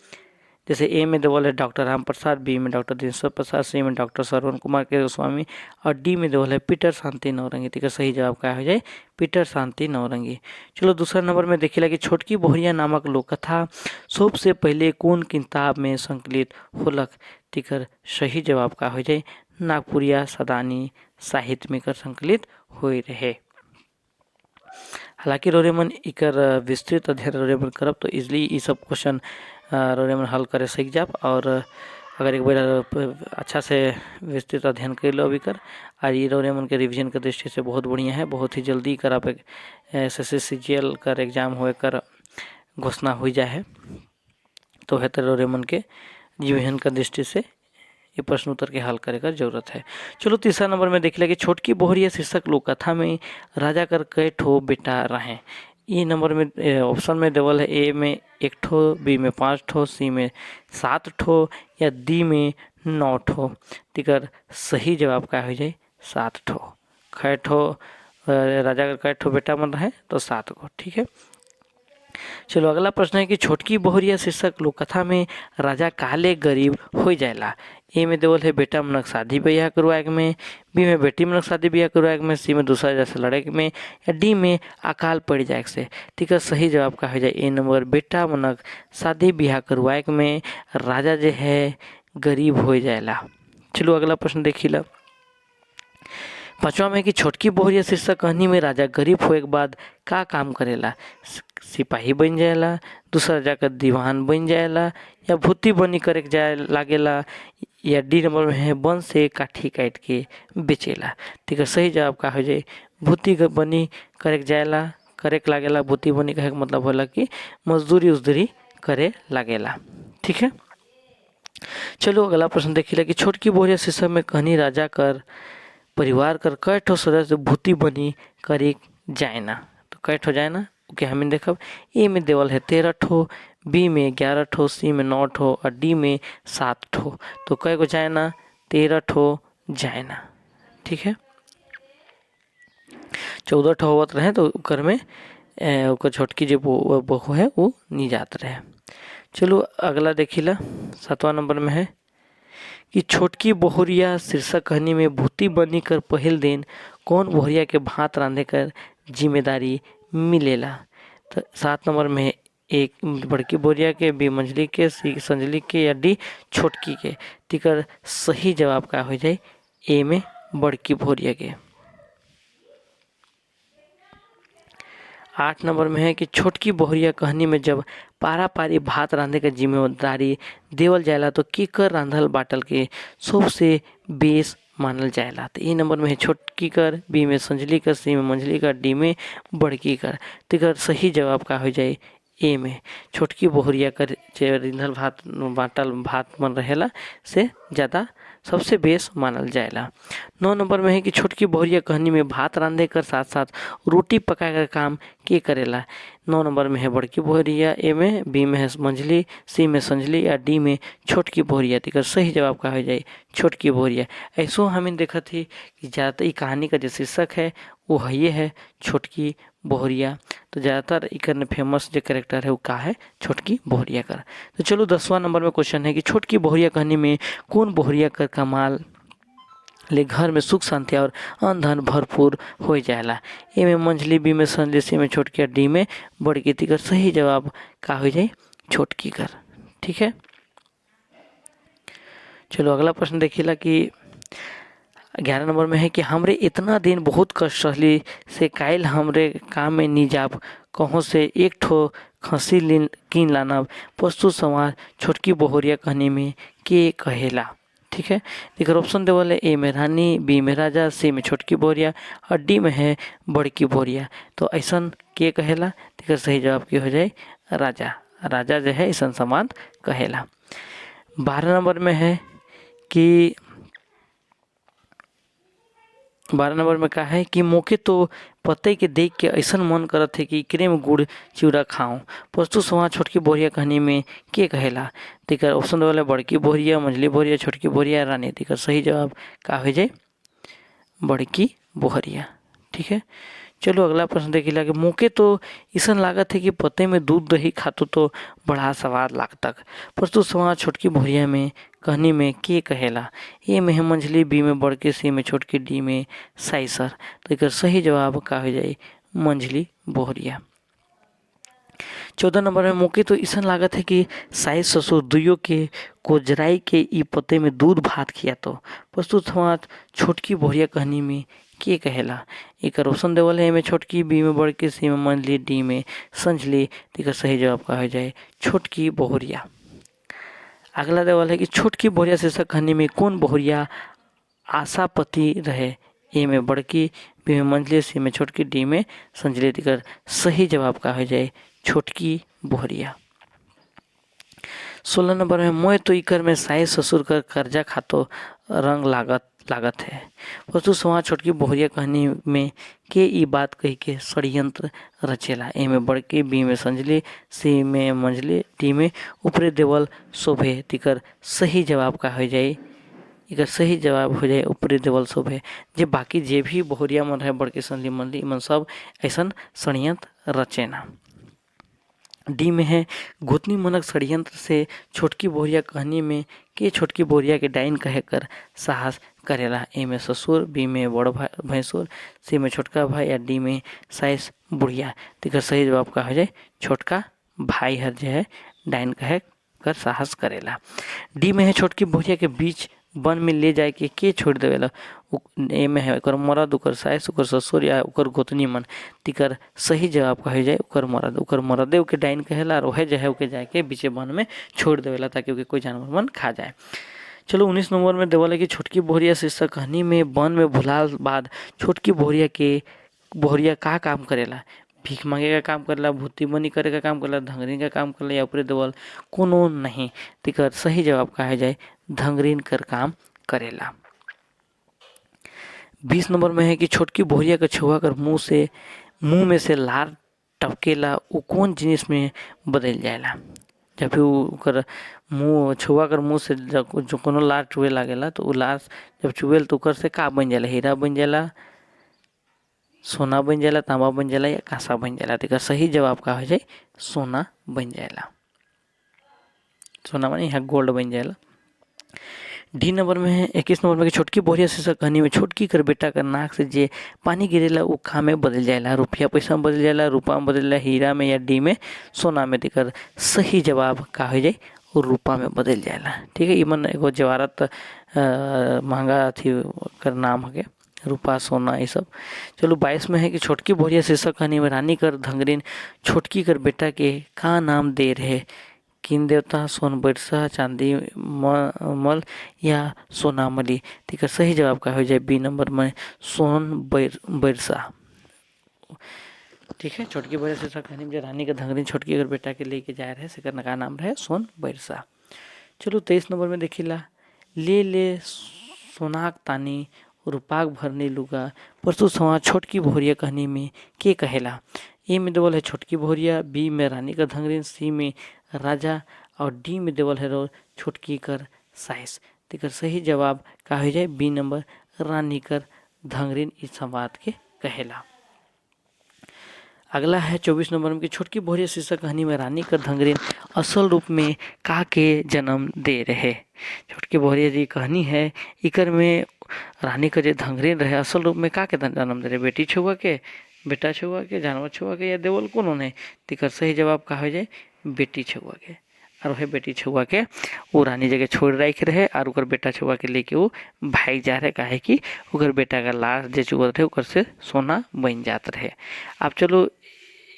जैसे ए में देवल है डॉक्टर राम प्रसाद, बी में डॉक्टर दिनेश्वर प्रसाद, सी में डॉक्टर श्रवण कुमार के गोस्वामी और डी में देवल है पीटर शांति नौरंगी। ठीक है सही जवाब क्या हो जाए पीटर शांति नौरंगी। चलो दूसरा नंबर में देखिए कि छोटकी बहुरिया नामक लोक कथा सबसे पहले कौन किताब में संकलित होलक। तिकर सही जवाब का हो जाए नागपुरिया सदानी साहित्य में कर संकलित हुए रहे। हालांकि रोरे मन इकर विस्तृत अध्ययन रोरे मन करब तो इजली ये सब क्वेश्चन रोरे मन हल करे सीख जाब। और अगर एक बार अच्छा से विस्तृत अध्ययन कर लो अभी कर और ये रोरे मन के रिवीजन के दृष्टि से बहुत बढ़िया है। बहुत ही जल्दी कर आप SSC कर एग्जाम हुए कर घोषणा हो जाए है तो है रोरे मन के रिवीजन का दृष्टि से ये प्रश्न उत्तर के हल करे का जरूरत है। चलो तीसरा नंबर में देख लिया कि छोटकी बोहरिया शीर्षक लोक कथा में राजा कर कई ठो बेटा रहे। ये नंबर में ऑप्शन में देवल है ए में 1 ठो, बी में 5 ठो, सी में 7 ठो या डी में 9 ठो। तिकर सही जवाब का हो जाए 7 ठो। कै ठो राजा का कै ठो बेटा मन रहे तो 7 को। ठीक है, चलो अगला प्रश्न है कि छोटकी बोहरिया शीर्षक लोक कथा में राजा काले गरीब हो जाएला। ए में देवल है बेटा मनक शादी ब्याह करवाए में, बी में बेटी मनक शादी ब्याह करवाए में, सी में दूसरा जैसे लड़े में या डी में अकाल पड़ जाए से। ठीक है, सही जवाब का हो जाए ए नंबर बेटा मनक शादी ब्याह करवाए में राजा जो है गरीब हो जाएला। चलो अगला प्रश्न देखी ला। पांचवा में कि छोटकी बोहरिया शीर्षक कहानी में राजा गरीब होए के बाद का काम करेला। सिपाही बन जाएला, दूसरा जाकर दीवान बन जाएला या भूती बनी करे जाए लागेला या डी नंबर में है वन से काठी काट के बेचेला। ठीक है, सही जवाब का हो जाए भूती बनी करे जाएला करे लागेला। भूती बनी कहे मतलब होला कि मजदूरी उजदूरी करे लागेला। ठीक है, चलो अगला प्रश्न देखिए कि छोटकी बोहरिया शीर्षक में कहानी राजा कर परिवार कर कै ठो सदस्य भूती बनी करे जाए ना। तो कै ठो जाए ना ओके हमें देखब। ए में देवल है 13 ठो, बी में 11 ठो, सी में 9 ठो और डी में 7 ठो। तो कै को जाए ना 13 ठो जाए ना। ठीक है, 14 ठो होवत रहे तो ओकर में ओकर छोटकी जो बहू है वो नहीं जात रहे। चलो अगला देखिला 7वां नंबर में है कि छोटकी बोहरिया शीर्षक कहानी में भूती बनी कर पहल दिन कौन बोहरिया के भात रांधे कर जिम्मेदारी मिलेला। तो 7 नंबर में एक बड़की बोहरिया के, बी मंझली के, सी संजली के या डी छोटकी के। तिकर सही जवाब का हो जाए ए में बड़की बोहरिया के। 8 नंबर में है कि छोटकी बोहरिया कहानी में जब पारा पारी भात रांधे का जिम्मेदारी देवल जाएला तो की कर रांधल बाटल के सबसे बेस मानल जाएला। तो ए नंबर में है छोटकी कर, बी में संजली कर, सी में मंझली कर, डी में बड़की कर। तिकर सही जवाब का हो जाए ए में छोटकी बोहरिया कर रिंधल भात बाटल भात मन रहेला से ज़्यादा सबसे बेस मानल जाएला। 9 नंबर में है कि छोटकी बोहरिया कहानी में भात रांधे कर साथ साथ रोटी पकाए कर काम के करेला। 9 नंबर में है बड़की बोहरिया, ए में, बी में है मंझली, सी में संजली या डी में छोटकी बोहरिया। तिकर सही जवाब का हो जाए छोटकी बोहरिया। ऐसो हमें देखा थी कि ज़्यादातर कहानी का जो शीर्षक है वो है ये है छोटकी बोहरिया। तो ज़्यादातर इकर फेमस जो कैरेक्टर है वो का है छोटकी बोहरिया कर। तो चलो 10वां नंबर में क्वेश्चन है कि छोटकी बोहरिया कहानी में कौन बोहरिया कर कमाल ले घर में सुख शांति और अन्न धन भरपूर हो जाएला। ए में मंझली, बी में संजली, सी में छोटकी और डी में बड़की। तिकर सही जवाब का हो जाए छोटकी कर। ठीक है, चलो अगला प्रश्न देखिएला कि 11 नंबर में है कि हमरे इतना दिन बहुत कष्ट सहली से कायल हमरे काम में नी जाब कहों से एक ठो खसी कीन लानब पशु संवार छोटकी बोहरिया कहानी में के कहेला। ठीक है, देखिए ऑप्शन देवल है ए में रानी, बी में राजा, सी में छोटकी बोहरिया और डी में है बड़की बोहरिया। तो ऐसा के कहेला। देखिए सही जवाब की हो जाए राजा। राजा जो है ऐसा समान कहेला। 12 नंबर में है कि 12 नंबर में कहा है कि मौके तो पते के देख के ऐसा मन करत है कि एकरे में गुड़ चिवड़ा खाऊं पशु संवार छोटकी बोहरिया कहानी में के कहेला। तिकर ऑप्शन वाले बड़की बोहरिया, मंझली बोहरिया, छोटकी बोहरिया, रानी। तिकर सही जवाब का हो जाए बड़की बोहरिया। ठीक है, चलो अगला प्रश्न देखिए कि मौके तो ऐसा लागत है कि पते में दूध दही खातू तो बड़ा स्वाद लागतक पशु संवार छोटकी बोहरिया में कहानी में के कहेला। ए में है मंझली, बी में बड़की, सी में छोटकी, डी में साइसर। तो एक सही जवाब का हो जाए मंझली बोहरिया। 14 नंबर में मौके तो ऐसा लागत है कि सास ससुर दुइयों के कोजराई के ई पते में दूध भात किया तो प्रस्तुत समाज छोटकी बोहरिया कहनी में के कहेला। एक ऑप्शन देवल है में छोटकी, बी में बड़की, सी में मंझली, डी में संझली। तो सही जवाब का हो जाए छोटकी बोहरिया। अगला देवल है कि छोटकी बोहरिया शीर्षक कहानी में कौन बोहरिया आशापति रहे। ए में बड़की, बी में मंझली, सी में छोटकी, डी में संजली। दिकर सही जवाब का हो जाए छोटकी बोहरिया। 16 नंबर में मोय तो इकर में सास ससुर कर कर्जा खातो रंग लागत है। प्रस्तुत समाज छोटकी बोहरिया कहानी में के ई बात कही के षड्यंत्र रचेला। ए में बड़की, बी में संजली, सी में मंझली, डी में ऊपरे देवल शोभे। तिकर सही जवाब का हो जाए इकर सही जवाब हो जाए ऊपरी देवल शोभे। जे बाकी जे भी बोहरिया मन है बड़की, संजली, मंझली मन सब ऐसा षड्यंत्र रचेना। डी में है गोतनी मनक षड्यंत्र से छोटकी बोहरिया कहानी में के छोटकी बोहरिया के डाइन कहे कर साहस करेला। ए में ससुर, बी में बड़ भैंसुर, सी में छोटका भाई या डी में साइस बुढ़िया। तो सही जवाब का हो जाए छोटका भाई हर जो है डाइन कहे कर साहस करेला। डी में है छोटकी बोहरिया के बीच वन में ले जाए के छोड़ देवेला। ए में है ओकर मरद, ओकर सास, ओकर ससुर या ओकर गोतनी मन। तिकर सही जवाब का हो जाए ओकर मरदे ओके डाइन कहेला और वह जो है ओके जाके बीचे वन में छोड़ देवेला ताकि ओके कोई जानवर मन खा जाए। चलो 19 नंबर में देवल है कि छोटकी बोहरिया शीर्षक कहानी में वन में भुलाल बाद छोटकी बोहरिया का काम करेला। भीख मांगे का काम करेला, भूती बनी करे का काम करेला, धंगरीन का काम करेला या ऊपरे देवल कोनो नहीं। तिकर सही जवाब का हो जाए धंगरीन कर काम करेला। 20 नंबर में है कि छोटकी बोहरिया का छुआ कर मुंह में से लार टपकेला उ कौन जिनिस में बदल जाएला। जब भी ओकर मुँह छुआ कर मुँह से जो कोनो लार चुए लागेला तो उ लार जब चुएल तो ओकर से का बन जाला, हीरा बन जाला, सोना बन जाला, तांबा बन जाला या कांसा बन जाला। तो सही जवाब का हो जाए सोना बन जाएला। सोना माने यहाँ गोल्ड बन जाएला। डी नंबर में है 21 नंबर में छोटकी बोहरिया शीर्षक कहानी में छोटकी कर बेटा का नाक से जे पानी गिरेला वो खा में बदल जाएला। रुपया पैसा में बदल जाएला, रूपा में बदल जाएला, हीरा में या डी में सोना में। देकर सही जवाब का हो जाए और रूपा में बदल जाएला। ठीक है, इमन एगो जवारत महंगा थी कर नाम है रूपा, सोना ये सब। चलो 22 में है कि छोटकी बोहरिया शीर्षक कहानी में रानी कर धंगरीन छोटकी कर बेटा के का नाम दे रहे। किन देवता, सोन बिरसा, चांदी मल या सोनामली। ठीक है, सही जवाब का हो जाए बी नंबर में सोन बिरसा। ठीक है, छोटकी बोहरिया शीर्षक कहानी में रानी का धंगरीन छोटकी कर बेटा के लेके जा रहे सेकर का नाम रहे सोन बिरसा। चलो 23 नंबर में देखिला ले सोनाक तानी रूपाक भरनी लुगा प्रस्तुत समाज छोटकी बोहरिया कहानी में के कहेला। ए में देवल है छोटकी बोहरिया, बी में रानी का धंगरीन, सी में राजा और डी में देवल है छोटकी कर साइस। तेकर सही जवाब का हो जाए बी नंबर रानी कर धंगरीन इस संवाद के कहेला। अगला है 24 नंबर में कि छोटकी बोहरिया शीर्षक कहानी में रानी कर धंगरीन असल रूप में का के जन्म दे रहे। छोटकी बोहरिया जी कहानी है इकर में रानी का जो धंगरीन रहे असल रूप में का के जन्म दे रहे, बेटी छुआ के, बेटा छुआ के, जानवर छुआ के या देवल कोनो नहीं। तिकर सही जवाब का हो जाए बेटी छुआ के। और वह बेटी छुआ के वो रानी जगह छोड़ रख रहे और उकर बेटा छुआ के लेके वो भाग जा रहे काहे कि उकर बेटा का लाश जो चुगत रहे उकर से सोना बन जात रहे। अब चलो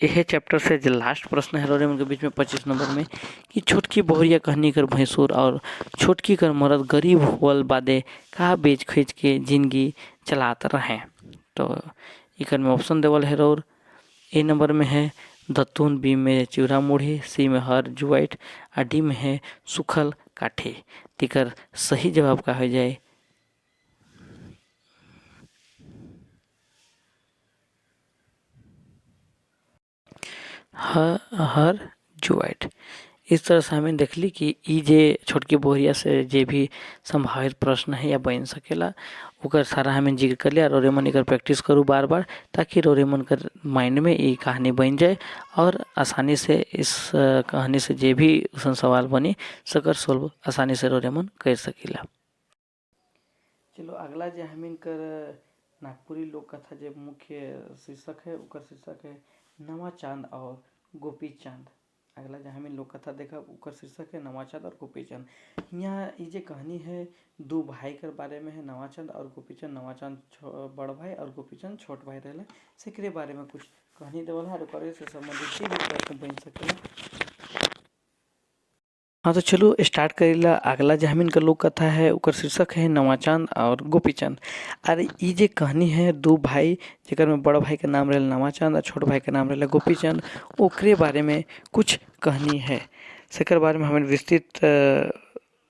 यह चैप्टर से जो लास्ट प्रश्न है रोरे उनके बीच में 25 नंबर में कि छोटकी बोहरिया कहनी कर भैंसुर और छोटकी कर मर्द गरीब होल बादे का बेच खींच के जिंदगी चलाते रहे। तो इकर में ऑप्शन देवल है और ए नंबर में है दत्तून, बी में चिवरा मुढ़ी, सी में हर जुआइट और डी में है सुखल काठे। तिकर सही जवाब का हो जाए हर जुआइट। इस तरह से हमें देखली कि ई जे छोटकी बोहरिया से जे भी संभावित प्रश्न है या बन सकेला ओकर सारा हमें जिक्र कर लिया। रोरेमन एकर प्रैक्टिस करूँ बार बार ताकि रोरेमन कर माइंड में ये कहानी बन जाए और आसानी से इस कहानी से जे भी सवाल बनी सकर सोल्व आसानी से रोरेमन कर सकेला। चलो अगला जो हमें कर नागपुरी लोक कथा जो मुख्य शीर्षक है ओकर शीर्षक है नवा चांद और गोपीचंद। अगला जहाँ हम लोक कथा देखा ओकर शीर्षक है नवाचांद और गोपीचंद। यहाँ ये जो कहानी है दो भाई के बारे में है, नवाचांद और गोपीचंद। नवाचांद बड़ भाई और गोपीचंद छोट भाई रहे से बारे में कुछ कहानी देवल है और से संबंधित भी प्रश्न बन सकेला। हाँ तो चलो स्टार्ट करेला। अगला जो हमिन का लोक कथा है ओकर शीर्षक है नवाचांद और गोपीचंद। अरे ये जो कहानी है दो भाई जेकर में बड़ा भाई का नाम रहे नवाचांद और छोट भाई का नाम रहे गोपीचंद, ओकरे बारे में कुछ कहानी है। सेकर बारे में हमें विस्तृत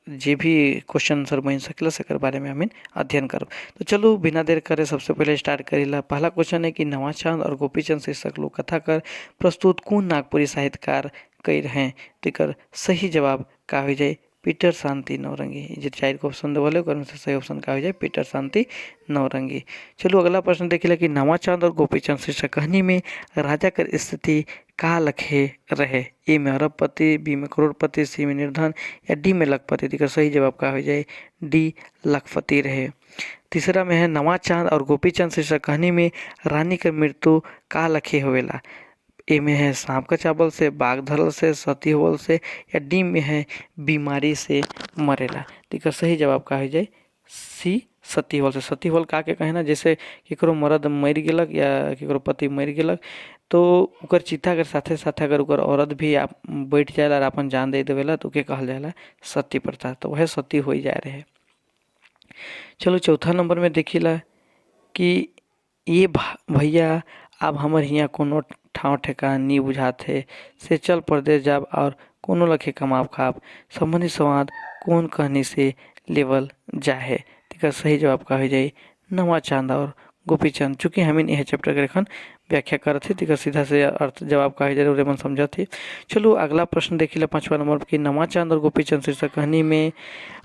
जे भी क्वेश्चन आंसर बन सकेला सेकर बारे में हमें अध्ययन करब। तो चलो बिना देर करे सबसे पहले स्टार्ट करेला। पहला क्वेश्चन है कि नवाचांद और गोपीचंद शीर्षक लोक कथा कर प्रस्तुत कौन नागपुरी साहित्यकार कई रहे। तेकर सही जवाब का हो जाए पीटर शांति नौरंगी। जो 4 को ऑप्शन देवल है से सही ऑप्शन का हो जाए पीटर शांति नौरंगी। चलो अगला प्रश्न देखिला कि नवाचांद और गोपीचंद शीर्षक कहानी में राजा कर स्थिति का लखे रहे। ए में अरबपति, बी में करोड़पति, सी में निर्धन या डी में लखपति। तेकर सही जवाब का हो जाए डी लखपति रहे। तीसरा में है नवाचांद और गोपीचंद शीर्षक कहानी में रानी का मृत्यु का लखे होवेला। ए में है सांप का चावल से, बाघ धरल से, सती होवल से या डी में है बीमारी से मरेला। तेकर सही जवाब का हो जाए सी सती होवल से। सती होवल का के कहे ना जैसे केकरो मर्द मर गेलक या केकरो पति मर गेलक तो ओकर चिता के साथे साथे अगर ओकर औरत भी आप बैठ जाएला और अपन जान दे देवेला तो के कहल जाएला सती प्रथा। तो वह सती हो जा रहे। चलो चौथा नंबर में देखिला कि ये भैया अब हमर हियाँ कोनो ठाव ठेकान नहीं बुझाते से चल परदेश जाब और कोनो लखे कमाब खाब। संबंधी संवाद कौन कहनी से लेवल जाहे। तेकर सही जवाब का हो जाए नवाचांद और गोपीचंद। चूँकि हमें यह चैप्टर के एखन व्याख्या करत थे तेकर सीधा से अर्थ जवाब का हो जाए और मन समझत थे। चलो अगला प्रश्न देखिला 5वां नंबर की नवाचांद और गोपीचंद शीर्षक कहानी में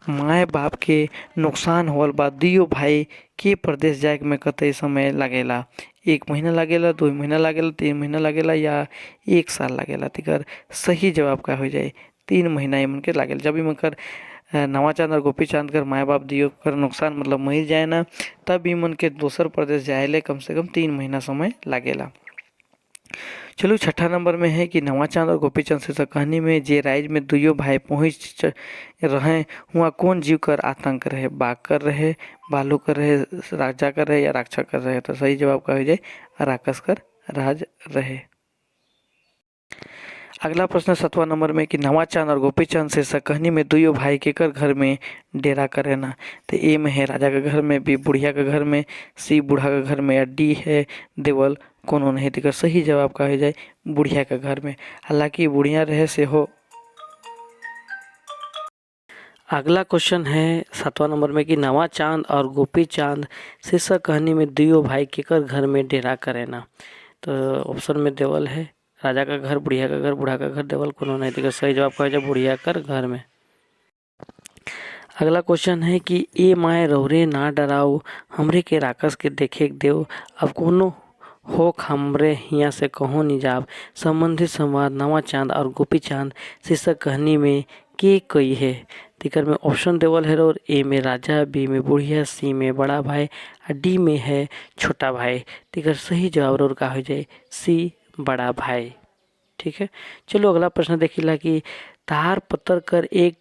माए बाप के नुकसान होल बाद दियो भाई के प्रदेश जाए में कतई समय लागेला। 1 महीना लागेला, 2 महीना लागेला, 3 महीना लागेला या 1 साल लागेला। तेकर सही जवाब का हो जाए 3 महीना इमन के लागेला। जब इमन कर नवाचांद और गोपीचंद कर माए बाप दियो कर नुकसान मतलब मर जाए ना तब इमन के दोसर प्रदेश जाए कम से कम 3 महीना समय लागेला। चलो 6ठा नंबर में है कि नवाचांद और गोपीचंद शीर्षक कहानी में जे राइज में दुइयो भाई पहुँच रहे हुआ कौन जीव कर आतंक रहे। बाघ कर रहे, भालू कर रहे, राजा कर रहे या राक्षस कर रहे। तो सही जवाब का हो जाए राक्षस कर राज रहे। अगला प्रश्न 7वां नंबर में कि नवाचांद और गोपीचंद शीर्षक कहानी में दुइयो भाई के कर घर में डेरा करे ना। तो ए में है राजा के घर में, बी बुढ़िया के घर में, सी बूढ़ा के घर में या डी है देवल कोनो नहीं। तेकर सही जवाब का हो जाए बुढ़िया के घर में। हालांकि बुढ़िया रहे से हो। अगला क्वेश्चन है 7वां नंबर में कि नवाचांद और गोपीचंद शीर्षक कहानी में दुइयो भाई के कर घर में डेरा करे ना। तो ऑप्शन में देवल है राजा का घर, बुढ़िया का घर, बूढ़ा का घर, देवल कोनो नहीं। तेकर सही जवाब का हो जाए बुढ़िया कर घर में। अगला क्वेश्चन है कि ए माए रौरे ना डराओ हमरे के राक्षस के देखे देव अब कोनो होक हमरे हिया से कहो नहीं जाब। संबंधित संवाद नवाचांद और गोपीचंद शीर्षक कहानी में के कई है। तेकर में ऑप्शन देवल है और ए में राजा, बी में बुढ़िया, सी में बड़ा भाई और डी में है छोटा भाई। तेकर सही जवाब और का हो जाए सी बड़ा भाई। ठीक है। चलो अगला प्रश्न देखिला कि तार पत्थर कर एक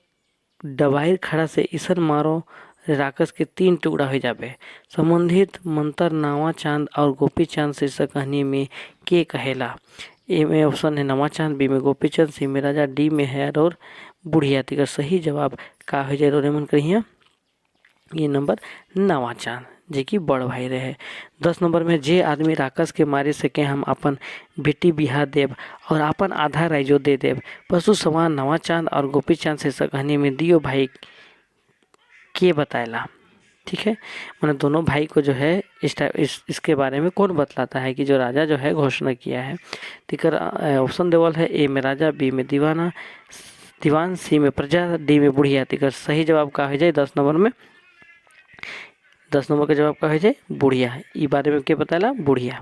दवाई खड़ा से ईसन मारो राक्षस के 3 टुकड़ा हो जाबे। संबंधित मंत्र नवाचांद और गोपीचंद शीर्षक कहानी में के कहेला। ए में ऑप्शन है नवाचांद, बी में गोपीचंद, सी में राजा, डी में है और बुढ़िया। तेकर सही जवाब का हो जाए रोरेमन कहिए ये नंबर नवाचांद जे कि बड़ भाई रहे। 10 नंबर में जे आदमी राक्षस के मारे सके हम अपन बेटी बिहा देव और अपन आधा राइजो दे देव। पशु समान नवाचांद और गोपीचंद शीर्षक कहानी में दियो भाई के बताएला। ठीक है, मैंने दोनों भाई को जो है इसके बारे में कौन बतलाता है कि जो राजा जो है घोषणा किया है। तिकर ऑप्शन देवल है ए में राजा, बी में दीवान, सी में प्रजा, डी में बुढ़िया। तिकर सही जवाब का हो जाए 10 नंबर में 10 नंबर का जवाब का हो जाए बुढ़िया। ई बारे में क्या बताला बुढ़िया।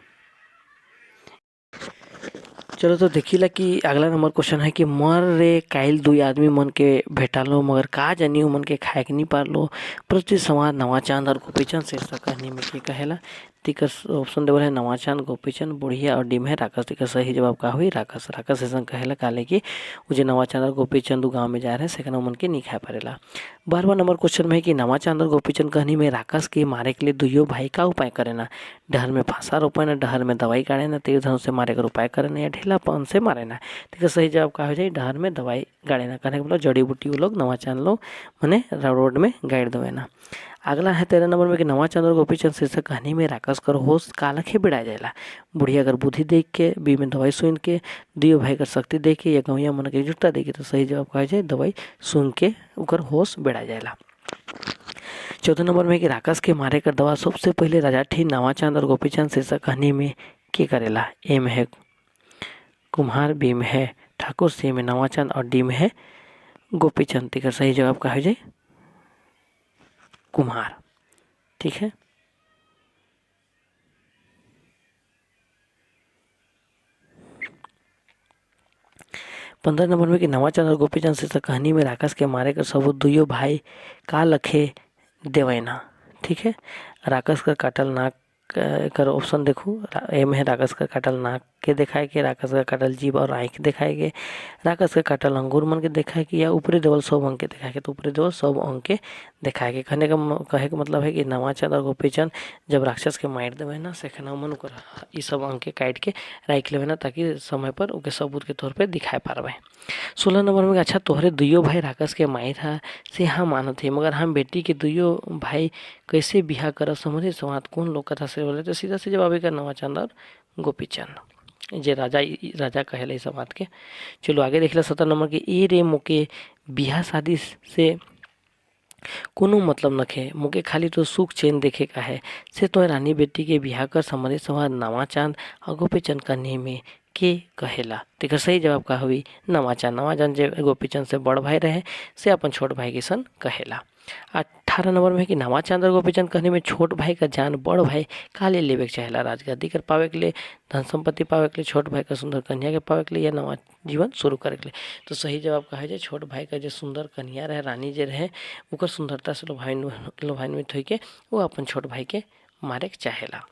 चलो तो देखिला कि अगला नंबर क्वेश्चन है कि मर रे काइल दुई आदमी मन के भेटालो मगर का जानी मन के खाए के नहीं पारलो। प्रति समाज नवा चांद और गोपीचंद शीर्षक कहानी में के कहेला। तिकर ऑप्शन देवल है नवा चांद, गोपीचंद, बुढ़िया और डिम है राकस। तिकर सही जवाब का हुई राकस। राकस ऐसा कहेला काले कि मुझे नवा चांद और गोपीचंद गाँव में जा रहे हैं सेकंड मन के नहीं खा पारेला। 12वां नंबर क्वेश्चन में है कि नवा चांद और गोपीचंद कहानी में राकस के मारे के लिए दुइयो भाई का उपाय करे ना। डहर में फांसा रोपे ना, डहर में दवाई काढ़े ना, तीर धनुष से मारे कर उपाय करे ना या ढीलापन से मारे ना। तो सही जवाब का हो जाए डहर में दवाई गाड़े ना। कहने का मतलब जड़ी बूटी वो लोग नवा चांद लोग मने रोड में गाड़ देवे ना। अगला है 13 नंबर में कि नवा चांद और गोपीचंद शीर्षक कहानी में राकस कर होश काला खे बिड़ा जाएला। बुढ़िया अगर बुद्धि देख के, बी में दवाई सुन के, दियो भाई कर शक्ति देख के या गौया मन के जुटता देख के। तो सही जवाब का हो जाए दवाई सुन के उकर होश बिड़ा जाएला। 14 नंबर में कि राकस के मारे कर दवा सबसे पहले राजा ठी नवा चांद और गोपीचंद शीर्षक कहानी में के करेला। ए में है कुम्हार, बी में है ठाकुर, सी में नवा चांद और डी में है गोपीचंद। तिकर सही जवाब का हो जाए कुम्हार। ठीक है। 15 नंबर में कि नवा चांद और गोपीचंद शीर्षक कहानी में राकस के मारे कर सबूत दुइयो भाई का लखे देवैना। ठीक है। राकस का काटल नाक कर ऑप्शन देखो। ए में है राकस का काटल नाक के दिखाए के, राकस का काटल जीभ और आँख दिखाए के, राकस का काटल अंगूर मन के दिखाए के या ऊपरी देवल सब अंग के दिखाए के। तो ऊपरी देवल सब अंग के दिखाए के। कहे का मतलब है कि नवा चांद और गोपीचंद जब राक्षस के मार देवे ना सेखना मन कर ई सब अंग के काट के राख लेवे ना ताकि समय पर उके सबूत के तौर पे दिखाए पारवे। 16 नंबर में अच्छा तोहरे दुइयो भाई राकस के माई था से हम मानत है मगर हम बेटी के दुइयो भाई कैसे बिहा करब समझे संवाद कौन लोक कथा से बोले। तो सीधा से जवाब का नवा चांद और गोपीचंद जे राजा कहेला इस बात के। चलो आगे देख ला 17 नंबर के ए रे मोके बिहा शादी से कोनो मतलब नखे, मोके खाली तो सुख चैन देखे का है से तो रानी बेटी के बिहा कर संबंधित संवाद नवा चांद और गोपीचंद कन्या में के कहेला। तेकर सही जवाब का हुई नवा चांद। नवा चांद जे गोपीचंद से बड़ भाई रहे से अपन छोट भाई के सन कहेला। 18 नंबर में है कि नवा चांद और गोपीचंद कहने में छोट भाई का जान बड़ भाई काले लेवे के चाहेला। राजगद्दी कर पावे के लिए, धन संपत्ति पावे के लिए, छोट भाई का सुंदर कन्या के पावे के लिए या नवा जीवन शुरू करे के लिए। तो सही जवाब कहा जाए छोट भाई का जो सुंदर कन्या रहे रानी जे रहे ओकर सुंदरता से लोभान्वित होके वो अपन छोट भाई के मारे के चाहेला।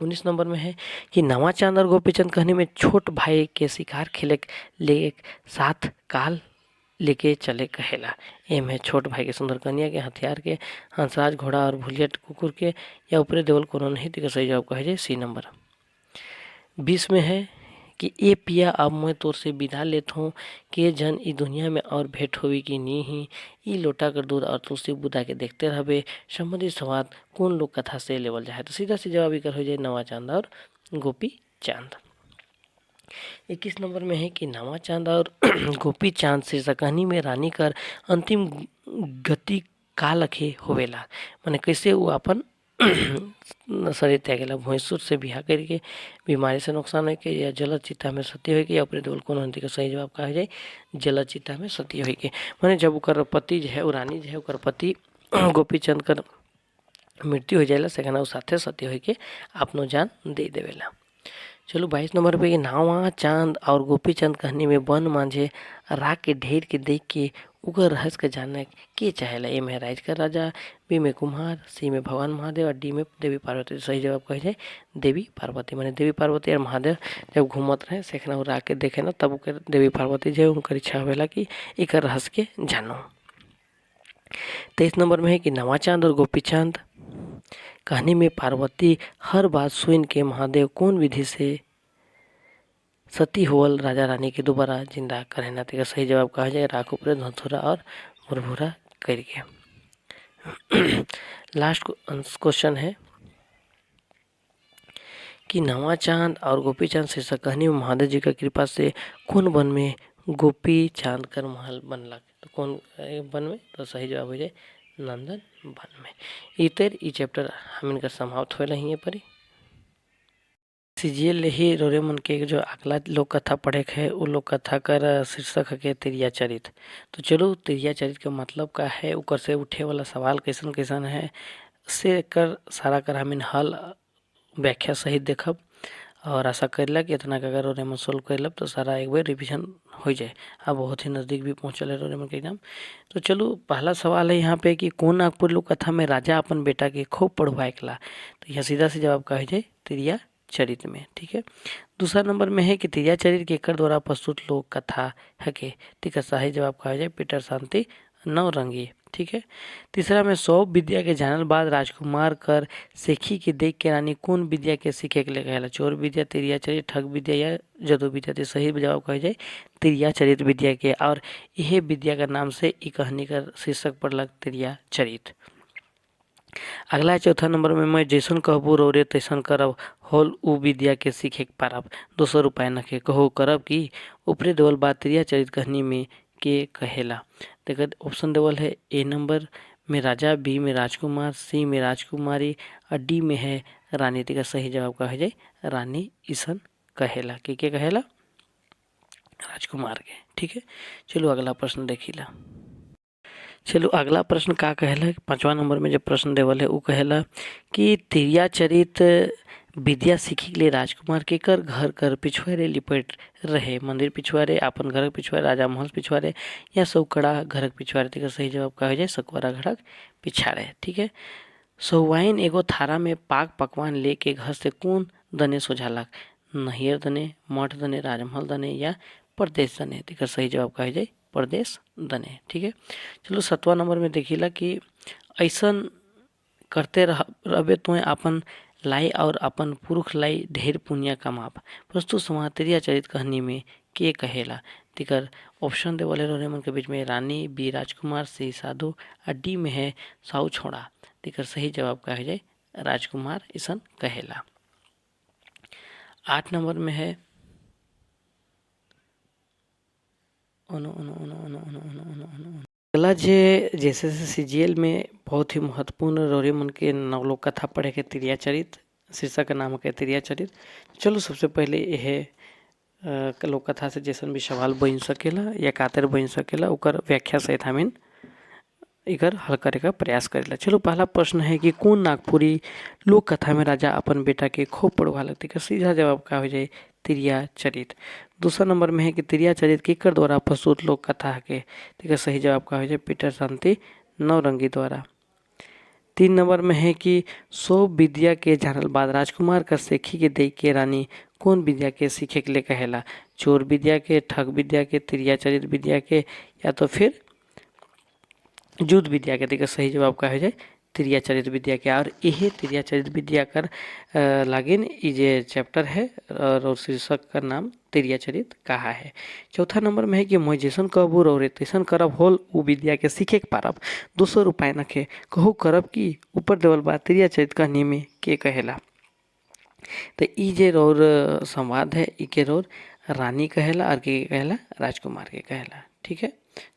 19 नंबर में है कि नवा चांद और गोपीचंद कहने में छोट भाई के शिकार खेले ले साथ काल लेके चले कहेला। एम है छोट भाई के सुंदर कन्या के, हथियार के, हंसराज घोड़ा और भूलियट कुकुर के या ऊपरी देवल कोनो नहीं। तो सही जवाब कहे जाए सी नंबर। 20 में है कि ए पिया अब मैं तोर से विदा लेत हूँ के जन ई दुनिया में और भेंट होवी की नी ही ई लोटा कर दूध और तुलसी बुदा के देखते रहबे संबंधित संवाद कौन लोक कथा से लेवल जाए। तो सीधा से जवाब कर हो जाए नवा चांद और गोपी चांद। 21 नंबर में है कि नवा चांद और गोपी चांद शीर्षक कहानी में रानी कर अंतिम गति का लखे होवेला। माने कैसे वो अपन शरीर त्यागेला। भैंसुर से बिहा करके बीमारी से नुकसान हो के या जल चिता में सती हो के या अपने देवल कौन का सही जवाब कहा जाए जल चिता में सती हो के। माने जब ओकर पति जो है वो रानी जो है ओकर पति गोपीचंद कर मृत्यु हो जाएला सेखना वो साथे सती हो के अपनो जान दे देवेला। चलो 22 नंबर पे नवा चांद और गोपीचंद कहानी में वन मांझे राग के ढेर के देख के उगर रहस्य के जानना के चाहेला। ए में राज का राजा, बी में कुम्हार, सी में भगवान महादेव और डी में देवी पार्वती। सही जवाब कहे जाए देवी पार्वती। माने देवी पार्वती और महादेव जब घूमत रहे सेखना वो राग के देखे ना तब देवी पार्वती जो उनकर इच्छा होवेला कि एक रहस्य के जानो। 23 नंबर में है कि नवा चांद और गोपीचंद कहानी में पार्वती हर बात सुन के महादेव कौन विधि से सती होवल राजा रानी के दोबारा जिंदा करे ना। तो सही जवाब कहा जाए राख ऊपर धथुरा और मुरभुरा करके। लास्ट क्वेश्चन है कि नवा चांद और गोपी चांद शीर्षक कहानी में महादेव जी का कृपा से कौन वन में गोपी चांद कर महल बनला। तो कौन वन में। तो सही जवाब हो जाए नंदन वन में। इतर ई चैप्टर हम इनका समाप्त हो रही है परी सीजीएल ही रोरे मन के जो अगला लोक कथा पढ़े है वो लोक कथा कर शीर्षक है तिरिया चरित। तो चलो तिरिया चरित के मतलब का है ऊपर से उठे वाला सवाल कैसन कैसन है से कर सारा कर हम हल व्याख्या सहित देखब और आशा करेला कि इतना अगर रोरेमन सोल्व करेलब तो सारा एक बार रिविजन हो जाए। अब बहुत ही नज़दीक भी पहुँचल है रोरेमन के एग्जाम। तो चलो पहला सवाल है यहाँ पे कि कौन नागपुर लोक कथा में राजा अपन बेटा के खूब पढ़वाएला, तो यहाँ सीधा से जवाब का हो जाए तिरिया चरित में। ठीक है। दूसरा नंबर में है कि तिरिया चरित केकर द्वारा प्रस्तुत लोक कथा है के, ठीक है, सही जवाब का हो जाए पीटर शांति नवरंगी। ठीक है। तीसरा में सौ विद्या के जानल बाद राजकुमार कर सेखी के देख के रानी कौन विद्या के सीखे के लिए कहला, चोर विद्या, तिरिया चरित, ठग विद्या या जदू विद्या। तो सही जवाब कहा जाए तिरिया चरित विद्या के, और यह विद्या का नाम से ई कहानी का शीर्षक पड़ल तिरिया चरित। अगला चौथा नंबर में मैं जैसन कहबू रौरे तैसन करब होल उ विद्या के सीखे के पारब, 200 रुपये नखे कहो करब कि ऊपरे देवल बात तिरिया चरित कहानी में के कहेला। देखो ऑप्शन देवल है ए नंबर में राजा, बी में राजकुमार, सी में राजकुमारी और डी में है रानी। का सही जवाब का हो जाए रानी ईसन कहेला। के कहेला राजकुमार के। ठीक है। चलो अगला प्रश्न देखिला। चलो अगला प्रश्न का कहेला, 5वां नंबर में जो प्रश्न देवल है वो कहेला कि तिरिया चरित विद्या सीखे के लिए राजकुमार के कर घर कर पिछुआरे लिपट रहे, मंदिर पिछुआरे, अपन घर पिछुआरे, राजा महल पिछुआरे या सौकड़ा घर पिछुआरे। तो सही जवाब का हो जाए सकवरा घर पिछाड़े। ठीक है। सौवाइन एगो थारा में पाक पकवान लेके घर से कौन दने सोझालक, नहियर दने, मठ दने, राजमहल दने या परदेश दने। तो सही जवाब का हो जाए परदेश दने। ठीक है। चलो 7वां नंबर में देखिला कि ऐसन करते रहबे तो अपन लाई और अपन पुरुष लाई ढेर पुण्य कमाब, प्रस्तुत समाज तिरिया चरित कहानी में के कहेला। तिकर ऑप्शन दे वाले रोरेमन के बीच में रानी, बी राजकुमार, सी साधु और डी में है साऊ छोड़ा। तिकर सही जवाब का हो जाए राजकुमार ईसन कहेला। 8 नंबर में है अगला जैसे सीजीएल में बहुत ही महत्वपूर्ण रोरेमन के नवलोक कथा पढ़े के तिरिया चरित, शीर्षक का नाम है तिरिया चरित। चलो सबसे पहले यह लोक कथा से जैसन भी सवाल बन सकेला या कातर बन सकेला ओकर व्याख्या सहित हमें इकर हल करे का प्रयास करेला। चलो पहला प्रश्न है कि कौन नागपुरी लोक कथा में राजा अपन बेटा के खूब पढ़वा लगती, का सीधा जवाब का हो जाए तिरिया चरित। दूसरा नंबर में है कि तिरिया चरित केकर द्वारा प्रस्तुत लोक कथा के, ठीक है, सही जवाब का हो जाए पीटर शांति नवरंगी द्वारा। 3 नंबर में है कि सौ विद्या के जानल बाद राजकुमार का सेखी के देख के रानी कौन विद्या के सीखे के लिए कहेला, चोर विद्या के, ठग विद्या के, तिरिया चरित विद्या के या तो फिर युद्ध विद्या के। देखिए सही जवाब का हो जाए तिरिया चरित विद्या के, और यही तिरिया चरित विद्या कर लागिन ये चैप्टर है और शीर्षक का नाम तिरिया चरित कहा है। चौथा नंबर में है कि मैं जैसन कहबू रौरे तैसन करब होल उ विद्या के सीखे के पारब, 200 रुपये नखे कहू करब कि ऊपर देवल बा तिरिया चरित कहानी में के कहेला। तो ई जे रौर संवाद है ई के रौर रानी कहेला और के कहेला राजकुमार के कहेला। ठीक है।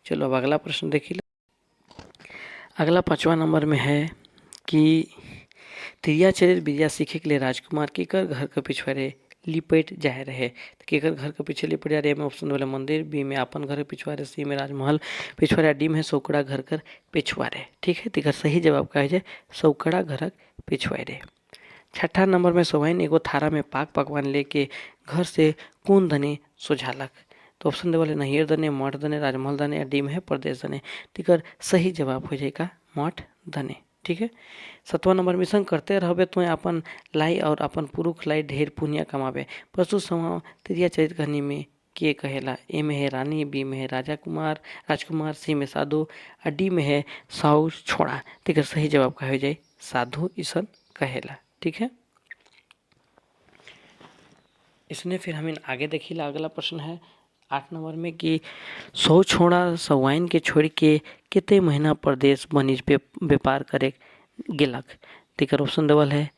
चलो अब अगला प्रश्न देखिए। अगला 5वां नंबर में है कि तिरिया चरित विद्या सीखे के लिए राजकुमार केकर घर के पिछवाड़े लिपट जाए रहे, तो केकर घर के पीछे लिपट जा रहे में ऑप्शन वाले मंदिर, बी में अपन घर के पिछवाड़े, सी में राजमहल पिछवाड़े, डी में सौकड़ा घर कर पिछवाड़े। ठीक है। तो सही जवाब का है सौकड़ा घर पिछवाड़े। 6ठा नंबर में सौवाइन एगो थारा में पाक पकवान लेके घर से कौन धने सोझालक, तो ऑप्शन दे वाले नहियर दने, मठ दने, राजमहल दने या डी में है परदेश दने। तिकर सही जवाब हो जाएगा मठ दने। ठीक है। 7वां नंबर मिशन करते रहबे तो अपन लाई और अपन पुरुष लाई ढेर पुण्य कमावे, प्रस्तुत समाज तिरिया चरित कहानी में के कहेला। ए में है रानी, बी में है राजकुमार, सी में साधु और डी में है साऊ छोड़ा। तिकर सही जवाब का हो जाए साधु ईसन कहेला। ठीक है। इसने फिर हमें आगे देखिला। अगला प्रश्न है 8 नंबर में कि सौ छोड़ा सौवाइन के छोड़ के कितने महीना प्रदेश वाणिज्य व्यापार करे गेलक। तिकर ऑप्शन देवल है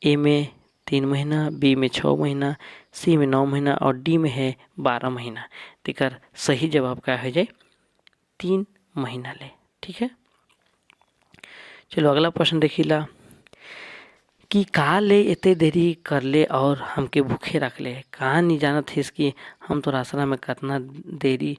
ए में 3 महीना, बी में 6 महीना, सी में 9 महीना और डी में है 12 महीना। तिकर सही जवाब का हो जाए 3 महीना ले। ठीक है। चलो अगला प्रश्न देखिला कि कहा ले इतने देरी कर ले और हमके भूखे रख ले, कहाँ नहीं जानत हिस कि हम तो रासना में कितना देरी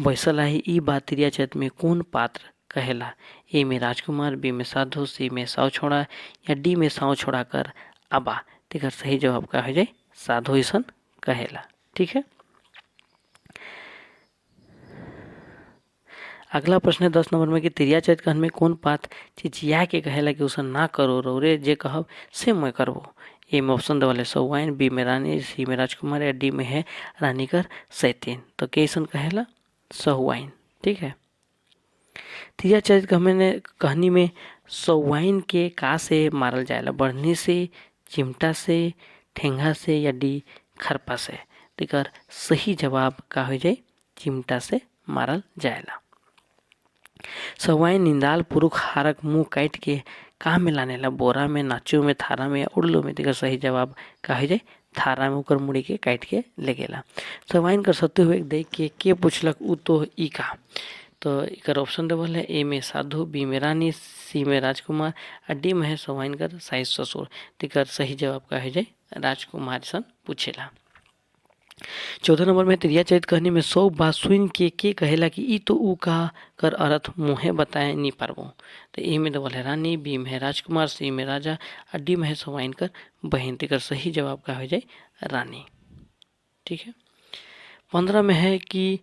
बैसल है। ई बात तिरिया चरित में कौन पात्र कहेला, ए में राजकुमार, बी में साधु, सी में साव छोड़ा या डी में साव छोड़ा कर आबा। तेकर सही जवाब का हो जाए साधु ऐसन कहेला। ठीक है, अगला प्रश्न है 10 नंबर में कि तिरिया चरित कहन में कौन बात चिचिया के कहेला कि उसन ना करो रौरे जे कहब से मैं करबो। ए में ऑप्शन देवल सौवाइन, बी में रानी, सी में राजकुमार या डी में है रानी कर सैतीन। तो कैसन कहेला सहुआइन। ठीक है, तिरिया चरित कहानी में सौवाइन के का से मारल जाएला, बढ़नी से, चिमटा से, ठेंगा से या डी खरपा से। तेकर सही जवाब का हो जाए चिमटा से मारल जाएला। सवाई निंदाल पुरुष हारक मुंह काट के कहाँ में लाने ला, बोरा में, नाचू में, थारा में या उड़लो में। तेकर सही जवाब का हो जाए थारा में ओकर मुड़ी के काट के ले गेला। सवाइन कर सत्य हुए देख के पूछलक उ तो ई का। तो इकर ऑप्शन देवल है ए में साधु, बी में रानी, सी में राजकुमार और डी में है सवाइन कर साइस ससुर। तेकर सही जवाब का हो जाए राजकुमार सन पूछेला। 14 नंबर में तिरिया चरित कहानी में सौ बात सुन के कहेला कि ई तो ऊ का कर अर्थ मुहे बताए नहीं पारबो। तो ए में देवल है रानी, बी में है राजकुमार, सी में राजा और डी में है सवाइन कर बहन। तेकर सही जवाब का हो जाए रानी। ठीक है, 15 में है कि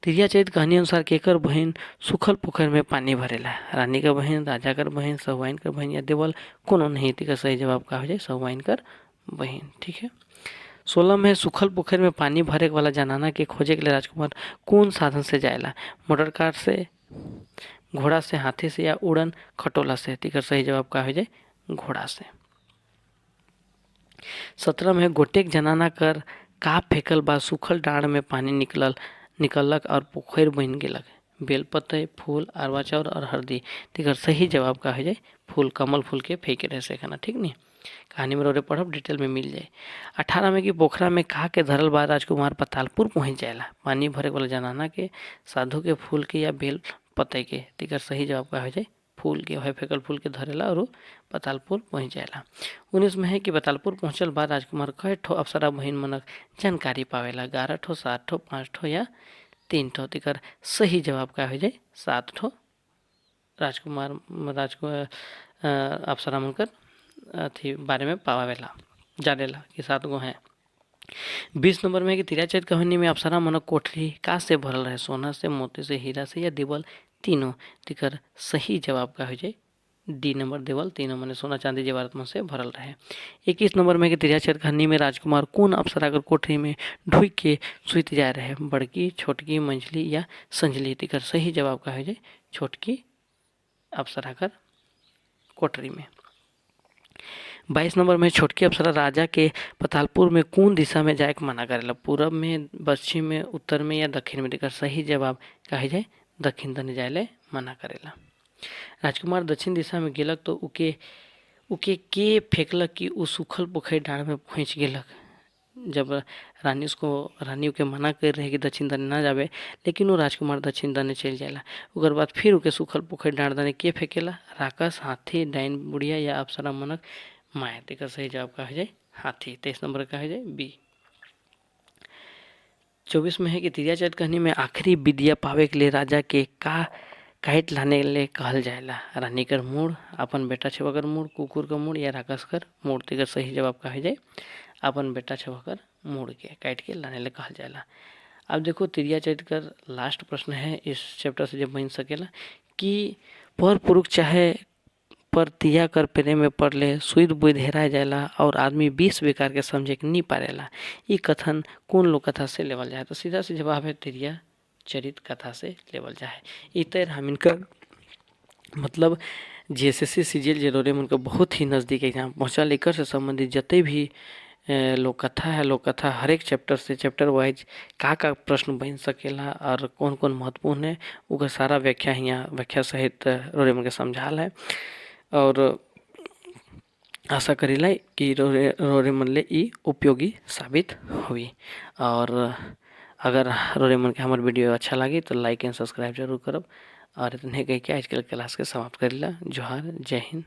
तिरिया चरित कहानी अनुसार केकर बहन सुखल पोखर में पानी भरेला, रानी का बहन, राजा कर बहन, सवाइन कर बहन या देवल कोनो नहीं। तेकर सही जवाब का हो जाए सवाइन कर बहन। ठीक है, 16 में सुखल पोखर में पानी भरे वाला जनाना के खोजे के लिए राजकुमार कौन साधन से जाएला, मोटर कार से, घोड़ा से, हाथी से या उड़न खटोला से। तेकर सही जवाब का हो जाए घोड़ा से। 17 में गोटेक जनाना कर का फेंकल बा सूखल डाँड़ में पानी निकलक और पोखर बन गेलक, बेलपत्ते, फूल, अरवा चाउर और हल्दी। तेकर सही जवाब का हो जाए फूल, कमल फूल के फेंके रहे से खाना। ठीक नहीं, कहानी में रोरे पढ़ब डिटेल में मिल जाए। 18 में कि पोखरा में कहा के धरल बाद राजकुमार पतालपुर पहुंच जाएला, पानी भरे वाला जनाना के, साधु के, फूल के या बेल पत्ते के। तेकर सही जवाब का हो जाए फूल के, वह फेंकल फूल के धरेला और पतालपुर पहुंच जाएला। 19 में है कि पतालपुर पहुंचल बाद राजकुमार कई ठो अप्सरा बहिन मनक जानकारी पावेला, 11 ठो, 7 ठो, 5 ठो या 3 ठो। तेकर सही जवाब का हो जाए 7 ठो राजकुमार अप्सरा मनकर अथी बारे में पावेला जानेला कि 7 गो हैं। 20 नंबर में कि तिरिया चरित कहानी में अप्सरा मनक कोठरी का से भरल रहे, सोना से, मोती से, हीरा से या देवल तीनों। तेकर सही जवाब का हो जाए डी नंबर देवल तीनों मैंने सोना चांदी जेवरात में से भरल रहे। 21 नंबर में कि तिरिया चरित कहानी में राजकुमार कौन अप्सरा कर कोठरी में ढुक के सुत जा रहे, बड़की, छोटकी, मंझली या संझली। तेकर सही जवाब का हो जाए छोटकी अप्सरा कर कोठरी में। 22 नंबर में छोटकी अप्सरा राजा के पतालपुर में कौन दिशा में जाए मना करेला, पूरब में, पश्चिम में, उत्तर में या दक्षिण में। तेकर सही जवाब कहे जाए दक्षिण दने जाए मना करेला। राजकुमार दक्षिण दिशा में गेलक तो उके के फेंकलक कि उ सूखल पोखर डाँड़ में पहुँच गेलक। जब रानी के मना कर रहे कि दक्षिण दने ना जावे, लेकिन वो राजकुमार दक्षिण दने चल जाएला। उकर बाद फिर उके सूखल पोखर डाँड़ दने के फेंकेला, राक्षस, हाथी, डाइन बुढ़िया या अप्सरा मनक माया। तेकर सही जवाब का हो जाए हाथी। 23 नंबर का हो जाए बी। 24 में है कि तिरिया चरित कहानी में आखिरी विद्या पावे के लिए राजा के का काइट लाने ले कहल जाएला, रानी कर मूड, अपन बेटा छवा कर मूड, कुकुर का मूड या राक्षस कर मूड। तेकर सही जवाब का हो जाए अपन बेटा छवा कर मूड के काट के लाने ले कहल जाएला। अब देखो तिरिया चरित कर लास्ट प्रश्न है इस चैप्टर से जब बन सकेला कि पर पुरुष चाहे पर तिया कर पेरे में पड़ ले, सुध बुध हेरा जाएला और आदमी 20 बेकार के समझे के नहीं पारेला। ये कथन कौन लोक कथा से लेवल जाए। तो सीधा से जवाब है तिरिया चरित कथा से लेवल जाए। इतर हम इनका मतलब जीएसएससी सीजीएल जरूरी उनका बहुत ही नज़दीक एग्जाम पहुँचा। लेकर से संबंधित जितने भी लोक कथा है, लोक कथा हर एक चैप्टर से चैप्टर वाइज का प्रश्न बन सकेला और कौन कौन महत्वपूर्ण है उनका सारा व्याख्या यहाँ व्याख्या सहित रोरे मन के समझाल है। और आशा करीला कि रोरे मन ले ई उपयोगी साबित हुई। और अगर रोरे मन के हमारे वीडियो अच्छा लगे तो लाइक एंड सब्सक्राइब जरूर करब। और इतने कह के आजकल क्लास के समाप्त करीला। जोहार, जय हिंद।